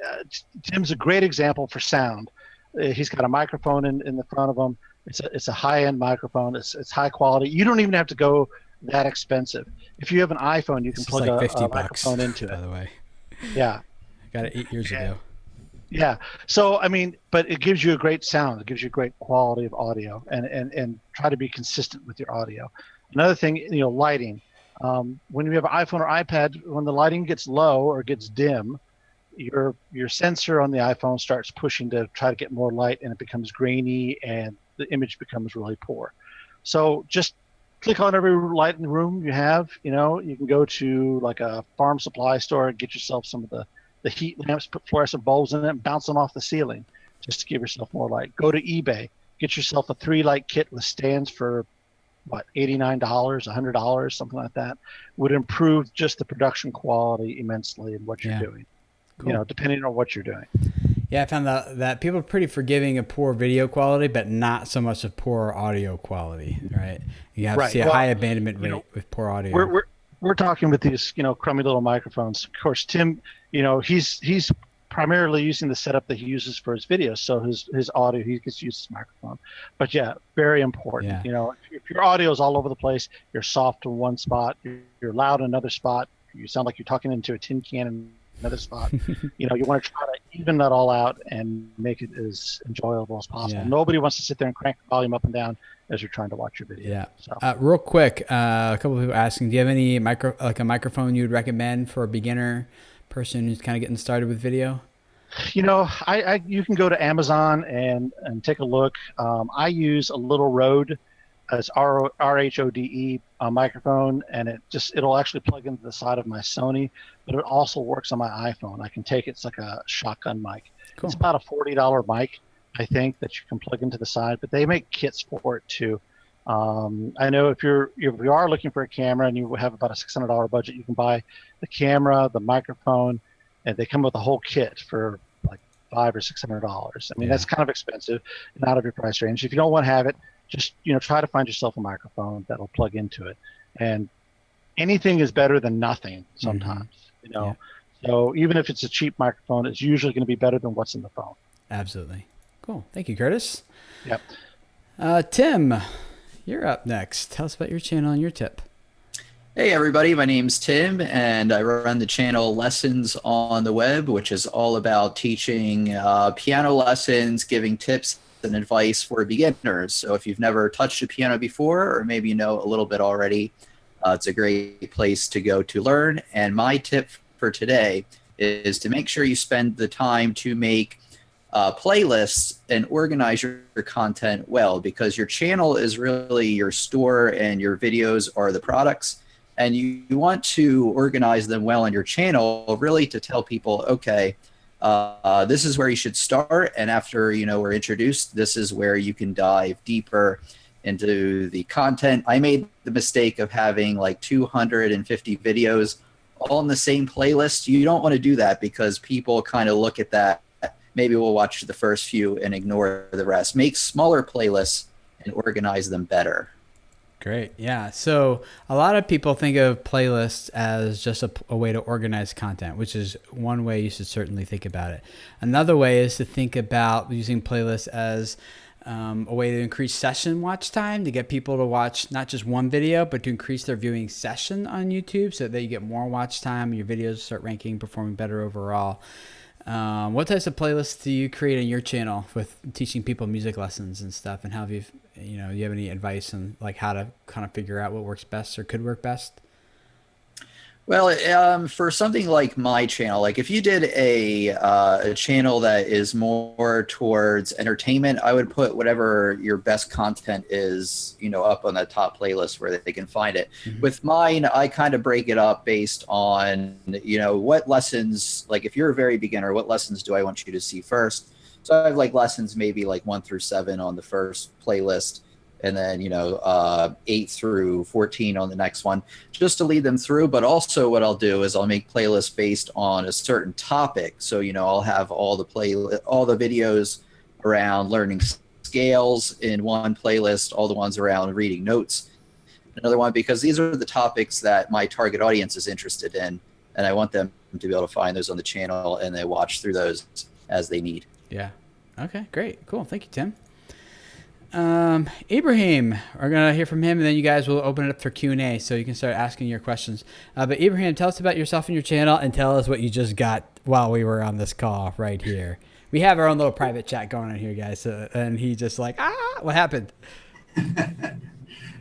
Tim's a great example for sound. He's got a microphone in the front of him. It's a high-end microphone. It's high quality. You don't even have to go that expensive. If you have an iPhone, you can plug like a microphone into it. By the way. Yeah. I got it 8 years ago. Yeah. So, I mean, but it gives you a great sound. It gives you great quality of audio, and try to be consistent with your audio. Another thing, lighting. When you have an iPhone or iPad, when the lighting gets low or gets dim, your sensor on the iPhone starts pushing to try to get more light, and it becomes grainy and the image becomes really poor. So just click on every light in the room you have. You can go to like a farm supply store and get yourself some of the heat lamps, put fluorescent bulbs in it, and bounce them off the ceiling just to give yourself more light. Go to eBay, get yourself a 3-light kit with stands for $89, $100, something like that. Would improve just the production quality immensely in what you're doing. Cool. Depending on what you're doing. Yeah, I found that people are pretty forgiving of poor video quality, but not so much of poor audio quality, right? You have to see a high abandonment rate with poor audio. We're talking with these, crummy little microphones. Of course, Tim, he's primarily using the setup that he uses for his videos. So his audio, he gets to use his microphone. But yeah, very important. Yeah. If your audio is all over the place, you're soft in one spot, you're loud in another spot, you sound like you're talking into a tin can in another spot. You know, you want to try to even that all out and make it as enjoyable as possible. Yeah. Nobody wants to sit there and crank the volume up and down as you're trying to watch your video. Yeah. So. Real quick, a couple of people asking, do you have any a microphone you would recommend for a beginner person who's kind of getting started with video? You know, you can go to Amazon and take a look. I use a Little Rode, as RHODE microphone, and it'll actually plug into the side of my Sony, but it also works on my iPhone. I can take it's like a shotgun mic. Cool. It's about a $40 mic, I think, that you can plug into the side, but they make kits for it too. I know if you are looking for a camera and you have about a $600 budget, you can buy the camera, the microphone, and they come with a whole kit for like $500 or $600. I mean, that's kind of expensive and out of your price range. If you don't want to have it, just try to find yourself a microphone that'll plug into it. And anything is better than nothing sometimes. So even if it's a cheap microphone, it's usually going to be better than what's in the phone. Absolutely. Cool. Thank you, Curtis. Yep. Tim, you're up next. Tell us about your channel and your tip. Hey everybody, my name's Tim and I run the channel Lessons on the Web, which is all about teaching piano lessons, giving tips and advice for beginners. So if you've never touched a piano before, or maybe you know a little bit already, it's a great place to go to learn. And my tip for today is to make sure you spend the time to make playlists and organize your content well, because your channel is really your store and your videos are the products. And you want to organize them well on your channel, really to tell people, okay, this is where you should start. And after, we're introduced, this is where you can dive deeper into the content. I made the mistake of having like 250 videos all in the same playlist. You don't want to do that because people kind of look at that. Maybe we'll watch the first few and ignore the rest. Make smaller playlists and organize them better. Great. Yeah. So a lot of people think of playlists as just a way to organize content, which is one way you should certainly think about it. Another way is to think about using playlists as a way to increase session watch time, to get people to watch not just one video, but to increase their viewing session on YouTube so that you get more watch time and your videos start ranking, performing better overall. What types of playlists do you create on your channel with teaching people music lessons and stuff? And how have you have any advice on like how to kind of figure out what works best or could work best? Well, for something like my channel, like if you did a channel that is more towards entertainment, I would put whatever your best content is, up on the top playlist where they can find it. Mm-hmm. With mine, I kind of break it up based on, what lessons, like if you're a very beginner, what lessons do I want you to see first? So I have like lessons maybe like 1 through 7 on the first playlist. And then, 8 through 14 on the next one, just to lead them through. But also what I'll do is I'll make playlists based on a certain topic. So, I'll have all the videos around learning scales in one playlist, all the ones around reading notes, another one, because these are the topics that my target audience is interested in. And I want them to be able to find those on the channel and they watch through those as they need. Yeah. Okay, great. Cool. Thank you, Tim. Ibrahim, we're going to hear from him and then you guys will open it up for Q&A so you can start asking your questions. But Ibrahim, tell us about yourself and your channel and tell us what you just got while we were on this call right here. We have our own little private chat going on here, guys. And he just like, what happened?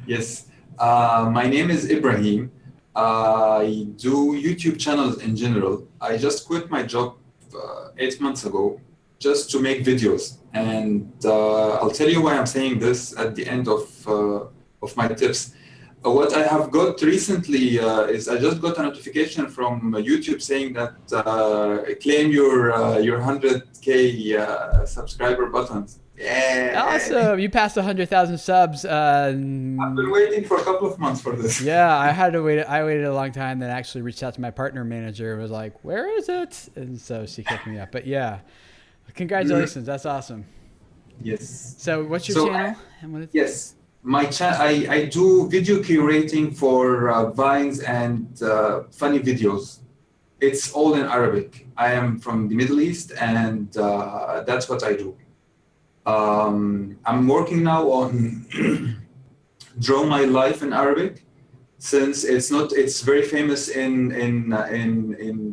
Yes. My name is Ibrahim. I do YouTube channels in general. I just quit my job 8 months ago just to make videos. And I'll tell you why I'm saying this at the end of my tips. What I have got recently is I just got a notification from YouTube saying that claim your 100K subscriber buttons. Yeah. Awesome. You passed 100,000 subs. I've been waiting for a couple of months for this. Yeah, I waited a long time, then actually reached out to my partner manager and was like, where is it? And so she kicked me up. But yeah. Congratulations, that's awesome. Yes. So what's your channel? Yes, my channel, I do video curating for vines and funny videos. It's all in Arabic. I am from the Middle East and that's what I do. I'm working now on Draw My Life in Arabic. since it's very famous in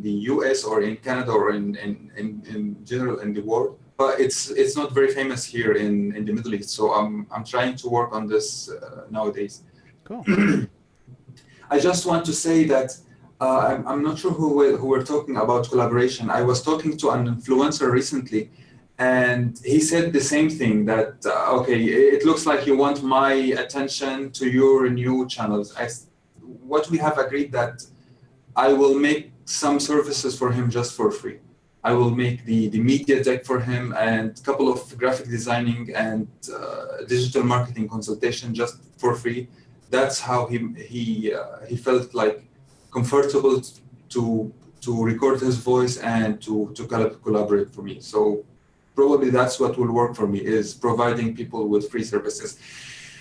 the US or in Canada or in general in the world, but it's not very famous here in the Middle East. So I'm trying to work on this nowadays. Cool. I just want to say that I'm not sure who we're talking about collaboration. I was talking to an influencer recently, and he said the same thing, that okay, it looks like you want my attention to your new channels. What we have agreed that I will make some services for him just for free. I will make the media deck for him and a couple of graphic designing and digital marketing consultation just for free. That's how he felt like comfortable to record his voice and to collaborate for me. So probably that's what will work for me, is providing people with free services.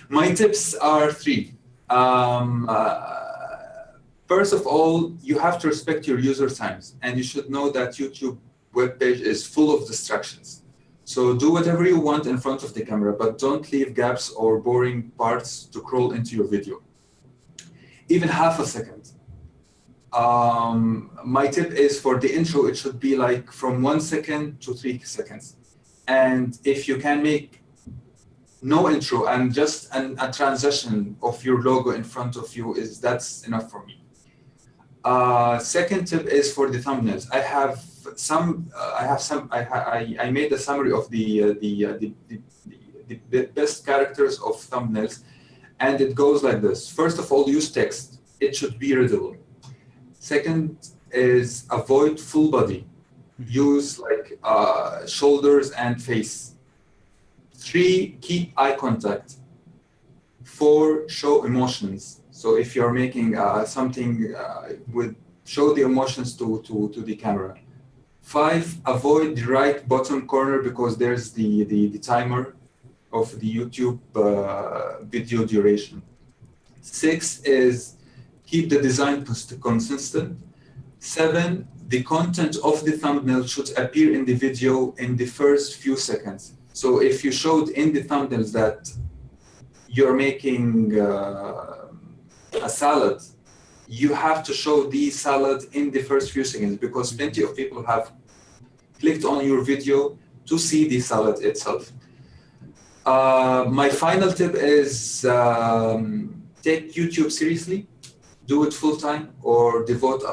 My tips are 3. First of all, you have to respect your user times, and you should know that YouTube webpage is full of distractions. So do whatever you want in front of the camera, but don't leave gaps or boring parts to crawl into your video. Even half a second. My tip is for the intro, it should be like from 1 second to 3 seconds. And if you can make no intro and just a transition of your logo in front of you, that's enough for me. Second tip is for the thumbnails. I made a summary of the best characters of thumbnails, and it goes like this. First of all, use text. It should be readable. Second is avoid full body. Use like shoulders and face. 3, keep eye contact. 4, show emotions. So if you're making something show the emotions to the camera. 5, avoid the right bottom corner because there's the timer of the YouTube video duration. 6 is keep the design consistent. 7, the content of the thumbnail should appear in the video in the first few seconds. So if you showed in the thumbnails that you're making a salad, you have to show the salad in the first few seconds, because plenty of people have clicked on your video to see the salad itself. My final tip is take YouTube seriously, do it full time, or devote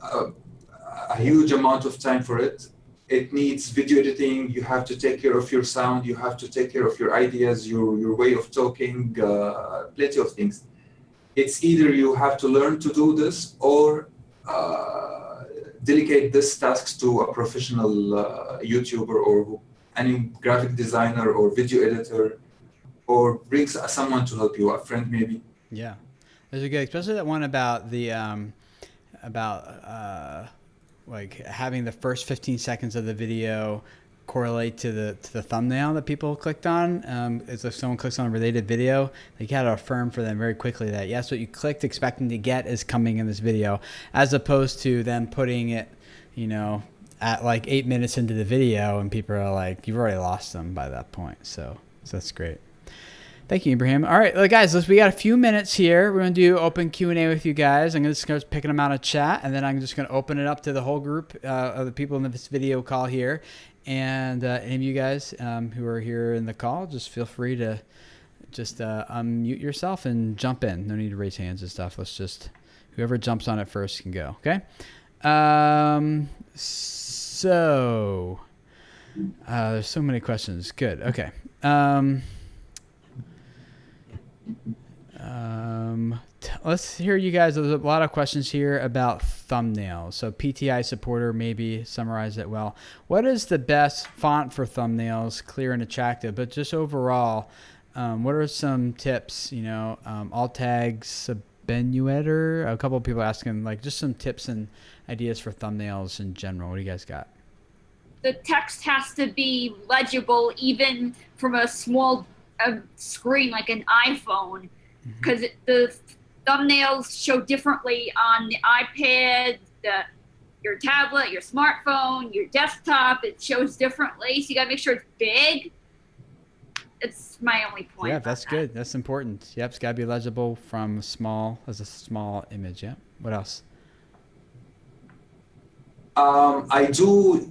a huge amount of time for it. It needs video editing. You have to take care of your sound. You have to take care of your ideas, your way of talking, plenty of things. It's either you have to learn to do this or delegate this tasks to a professional YouTuber or any graphic designer or video editor, or bring someone to help you, a friend maybe. Yeah, those are good, especially that one about the like having the first 15 seconds of the video correlate to the thumbnail that people clicked on. As if someone clicks on a related video, they got to affirm for them very quickly that yes, what you clicked expecting to get is coming in this video, as opposed to them putting it, you know, at like 8 minutes into the video and people are like, you've already lost them by that point. So that's great. Thank you, Ibrahim. All right, guys, we got a few minutes here. We're going to do open Q&A with you guys. I'm going to start picking them out of chat, and then I'm just going to open it up to the whole group of the people in this video call here. And any of you guys who are here in the call, just feel free to just unmute yourself and jump in. No need to raise hands and stuff. Let's just, whoever jumps on it first can go, okay? So there's so many questions. Good, okay. Let's hear you guys. There's a lot of questions here about thumbnails. So PTI supporter maybe summarized it well. What is the best font for thumbnails? Clear and attractive, but just overall, what are some tips? You know, alt tags, Benuetter. A couple of people asking like just some tips and ideas for thumbnails in general. What do you guys got? The text has to be legible even from a small screen like an iPhone, because the thumbnails show differently on the iPad, your tablet, your smartphone, your desktop. It shows differently, so you gotta make sure it's big. It's my only point. Yeah, that's good. That's important. Yep, it's got to be legible from small as a small image. Yeah. What else? I do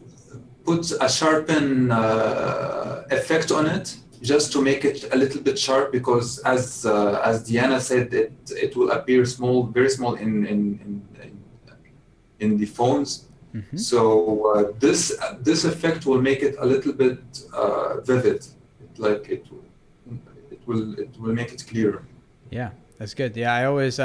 put a sharpen effect on it just to make it a little bit sharp, because as Deanna said, it will appear small, very small in the phones. Mm-hmm. So this effect will make it a little bit vivid, like it will make it clearer. Yeah, that's good. Yeah, I always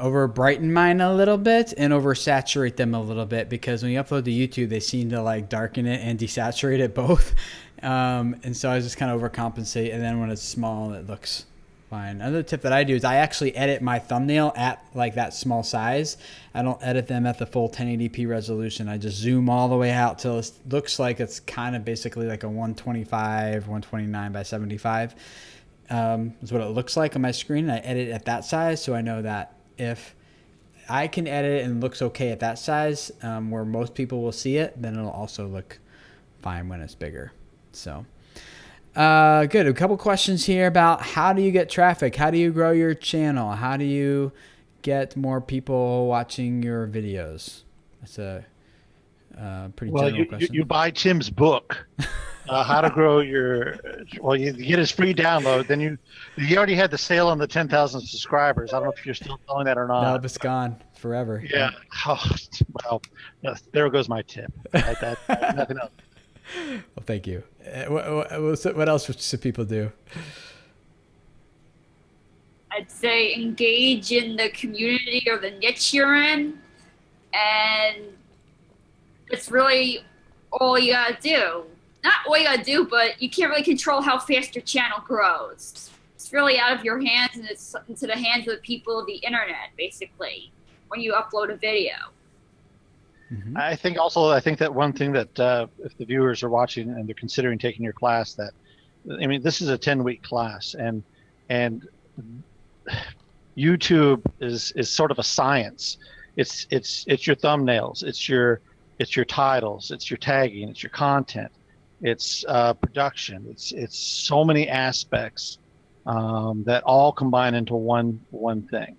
over brighten mine a little bit and over saturate them a little bit, because when you upload to YouTube, they seem to like darken it and desaturate it both. And so I just kind of overcompensate, and then when it's small, it looks fine. Another tip that I do is I actually edit my thumbnail at like that small size. I don't edit them at the full 1080p resolution. I just zoom all the way out till it looks like it's kind of basically like a 125, 129 by 75. Is what it looks like on my screen. I edit at that size, so I know that if I can edit it and it looks okay at that size, where most people will see it, then it'll also look fine when it's bigger. So good. A couple questions here about how do you get traffic? How do you grow your channel? How do you get more people watching your videos? That's a pretty general question. You buy Tim's book, How to Grow Your. Well, you get his free download. Then he already had the sale on the 10,000 subscribers. I don't know if you're still selling that or not. No, it's gone forever. Yeah. Oh, well, there goes my tip. Nothing else. Well, thank you. What else should people do? I'd say engage in the community or the niche you're in, and it's really all you gotta do. Not all you gotta do, but you can't really control how fast your channel grows. It's really out of your hands, and it's into the hands of the people of the internet, basically, when you upload a video. Mm-hmm. I think that one thing that if the viewers are watching and they're considering taking your class, this is a 10-week class, and YouTube is sort of a science. It's your thumbnails, it's your titles, it's your tagging, it's your content, it's production, it's so many aspects that all combine into one thing.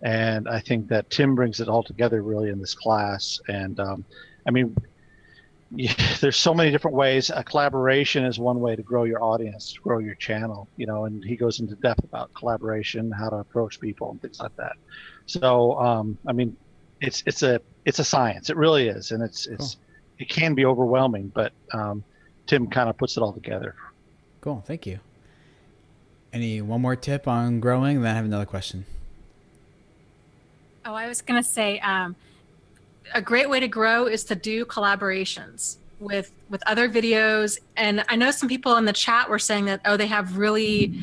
And I think that Tim brings it all together really in this class. And there's so many different ways. A collaboration is one way to grow your audience, to grow your channel, and he goes into depth about collaboration, how to approach people and things like that. So, it's a science. It really is. And it can be overwhelming, but Tim kind of puts it all together. Cool. Thank you. One more tip on growing? Then I have another question. Oh, I was going to say a great way to grow is to do collaborations with other videos. And I know some people in the chat were saying that, they have really,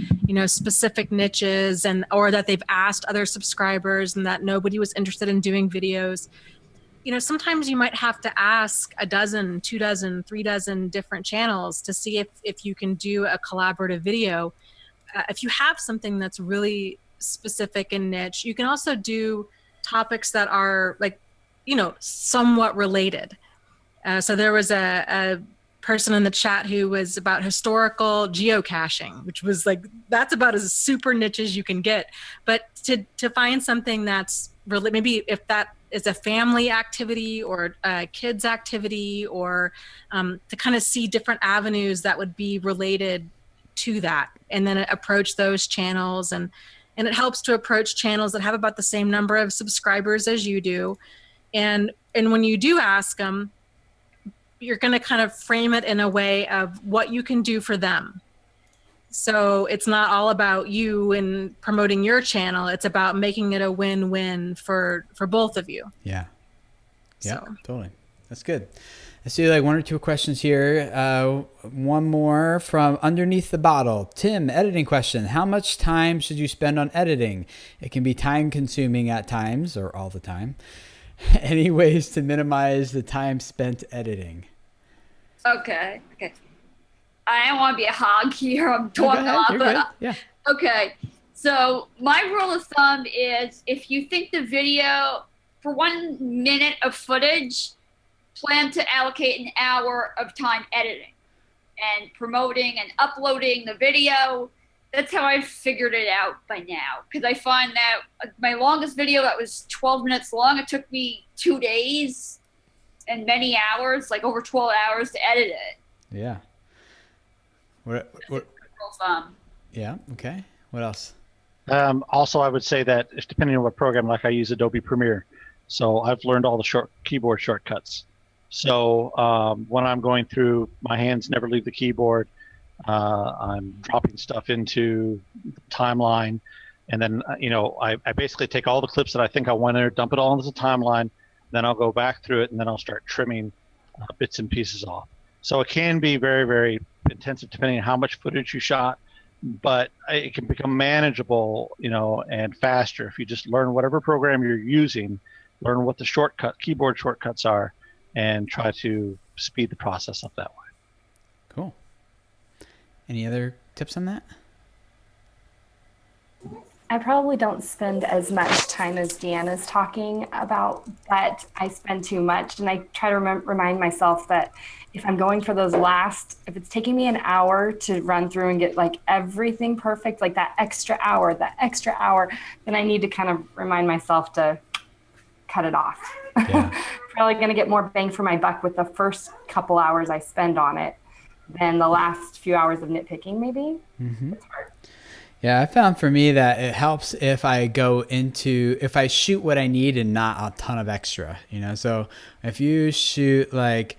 specific niches or that they've asked other subscribers and that nobody was interested in doing videos. Sometimes you might have to ask a dozen, 2 dozen, 3 dozen different channels to see if you can do a collaborative video. If you have something that's really specific and niche, you can also do topics that are somewhat related. So there was a person in the chat who was about historical geocaching, which was that's about as super niche as you can get. But to find something that's really, maybe if that is a family activity or a kids activity, or to kind of see different avenues that would be related to that, and then approach those channels. And it helps to approach channels that have about the same number of subscribers as you do. And when you do ask them, you're going to kind of frame it in a way of what you can do for them. So it's not all about you and promoting your channel. It's about making it a win-win for both of you. Yeah. Yeah, totally. That's good. I see 1 or 2 questions here. One more from Underneath the Bottle. Tim, editing question. How much time should you spend on editing? It can be time consuming at times or all the time. Any ways to minimize the time spent editing? Okay. I don't want to be a hog here. I'm talking a lot, but yeah. Okay. So my rule of thumb is if you think the video for 1 minute of footage, plan to allocate an hour of time editing. and promoting and uploading the video. That's how I figured it out by now. Because I find that my longest video that was 12 minutes long, it took me 2 days and many hours, like over 12 hours to edit it. Yeah. What? Yeah. Okay. What else? Also, I would say that if depending on what program, like I use Adobe Premiere, so I've learned all the keyboard shortcuts. So when I'm going through, my hands never leave the keyboard. I'm dropping stuff into the timeline, and then I basically take all the clips that I think I want to dump it all into the timeline. Then I'll go back through it, and then I'll start trimming bits and pieces off. So it can be very, very intensive depending on how much footage you shot, but it can become manageable, and faster if you just learn whatever program you're using, learn what the keyboard shortcuts are, and try to speed the process up that way. Cool. Any other tips on that? I probably don't spend as much time as Deanna's talking about, but I spend too much. And I try to remind myself that if I'm going for those if it's taking me an hour to run through and get like everything perfect, like that extra hour, then I need to kind of remind myself to cut it off. Yeah. Probably going to get more bang for my buck with the first couple hours I spend on it than the last few hours of nitpicking, maybe. Mm-hmm. It's hard. Yeah, I found for me that it helps if I shoot what I need and not a ton of extra, So if you shoot like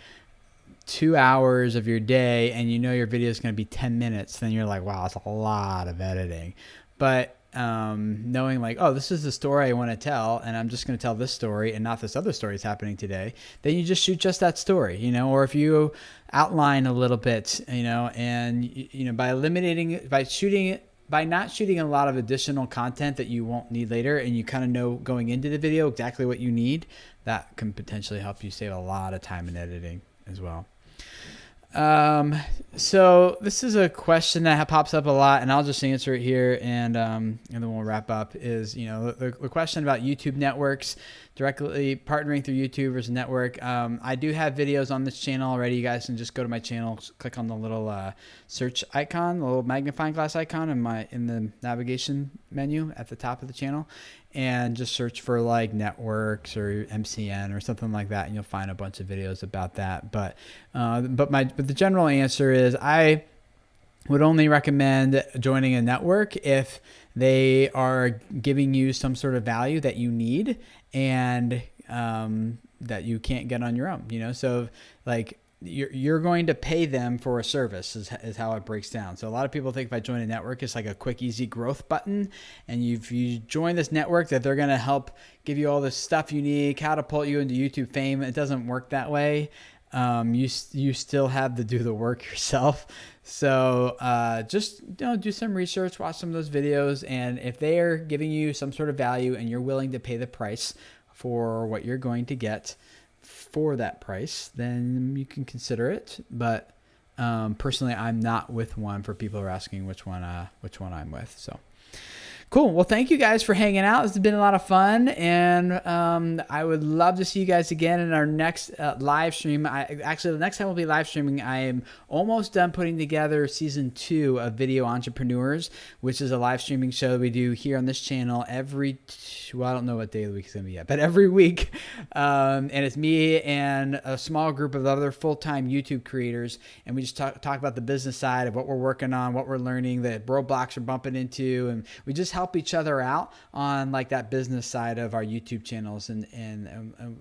2 hours of your day and your video is going to be 10 minutes, then you're like, wow, that's a lot of editing. But knowing like, oh, this is the story I want to tell, and I'm just going to tell this story and not this other story is happening today, then you just shoot just that story, or if you outline a little bit, and by not shooting a lot of additional content that you won't need later, and you kind of know going into the video exactly what you need, that can potentially help you save a lot of time in editing as well. So this is a question that pops up a lot, and I'll just answer it here, and then we'll wrap up. Is the question about YouTube networks, directly partnering through YouTube versus network. I do have videos on this channel already. You guys can just go to my channel, click on the little search icon, the little magnifying glass icon in the navigation menu at the top of the channel, and just search for like networks or MCN or something like that, and you'll find a bunch of videos about that. But the general answer is I would only recommend joining a network if they are giving you some sort of value that you need and that you can't get on your own. So like you're going to pay them for a service is how it breaks down. So a lot of people think if I join a network, it's like a quick, easy growth button. And if you join this network that they're going to help give you all this stuff you need, catapult you into YouTube fame. It doesn't work that way. You still have to do the work yourself. So just do some research, watch some of those videos. And if they are giving you some sort of value and you're willing to pay the price for what you're going to get for that price, then you can consider it. But personally, I'm not with one, for people who are asking which one I'm with. So cool. Well, thank you guys for hanging out. This has been a lot of fun, and I would love to see you guys again in our next live stream. Actually, the next time we'll be live streaming, I am almost done putting together season 2 of Video Entrepreneurs, which is a live streaming show that we do here on this channel I don't know what day of the week it's going to be yet, but every week. And it's me and a small group of other full-time YouTube creators, and we just talk about the business side of what we're working on, what we're learning, the roadblocks we're bumping into, and we just help each other out on like that business side of our YouTube channels, and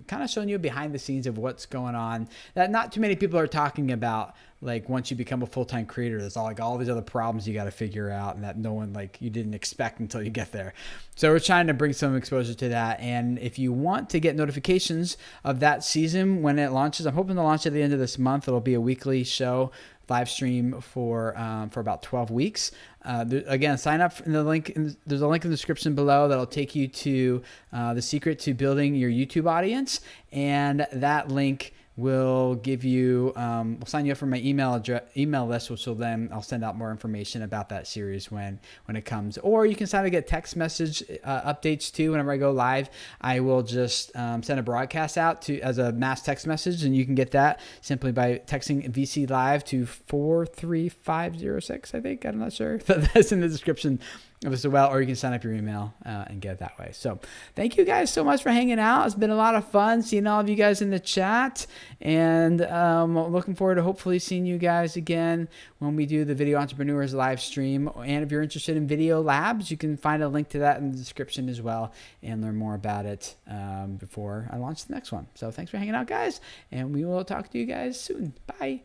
kind of showing you behind the scenes of what's going on that not too many people are talking about. Like once you become a full-time creator, there's all these other problems you got to figure out, and that no one you didn't expect until you get there. So we're trying to bring some exposure to that. And if you want to get notifications of that season when it launches, I'm hoping to launch at the end of this month. It'll be a weekly show, live stream for about 12 weeks. Again, sign up in the link. There's a link in the description below that'll take you to the secret to building your YouTube audience, and that link will give you, we'll sign you up for my email list, which will then I'll send out more information about that series when it comes. Or you can sign up to get text message updates too. Whenever I go live, I will just send a broadcast out as a mass text message, and you can get that simply by texting VC Live to 43506. I think, I'm not sure. That's in the description of this as well, or you can sign up your email and get it that way. So thank you guys so much for hanging out. It's been a lot of fun seeing all of you guys in the chat, and looking forward to hopefully seeing you guys again when we do the Video Entrepreneurs live stream. And if you're interested in video labs, you can find a link to that in the description as well and learn more about it before I launch the next one. So thanks for hanging out, guys, and we will talk to you guys soon. Bye.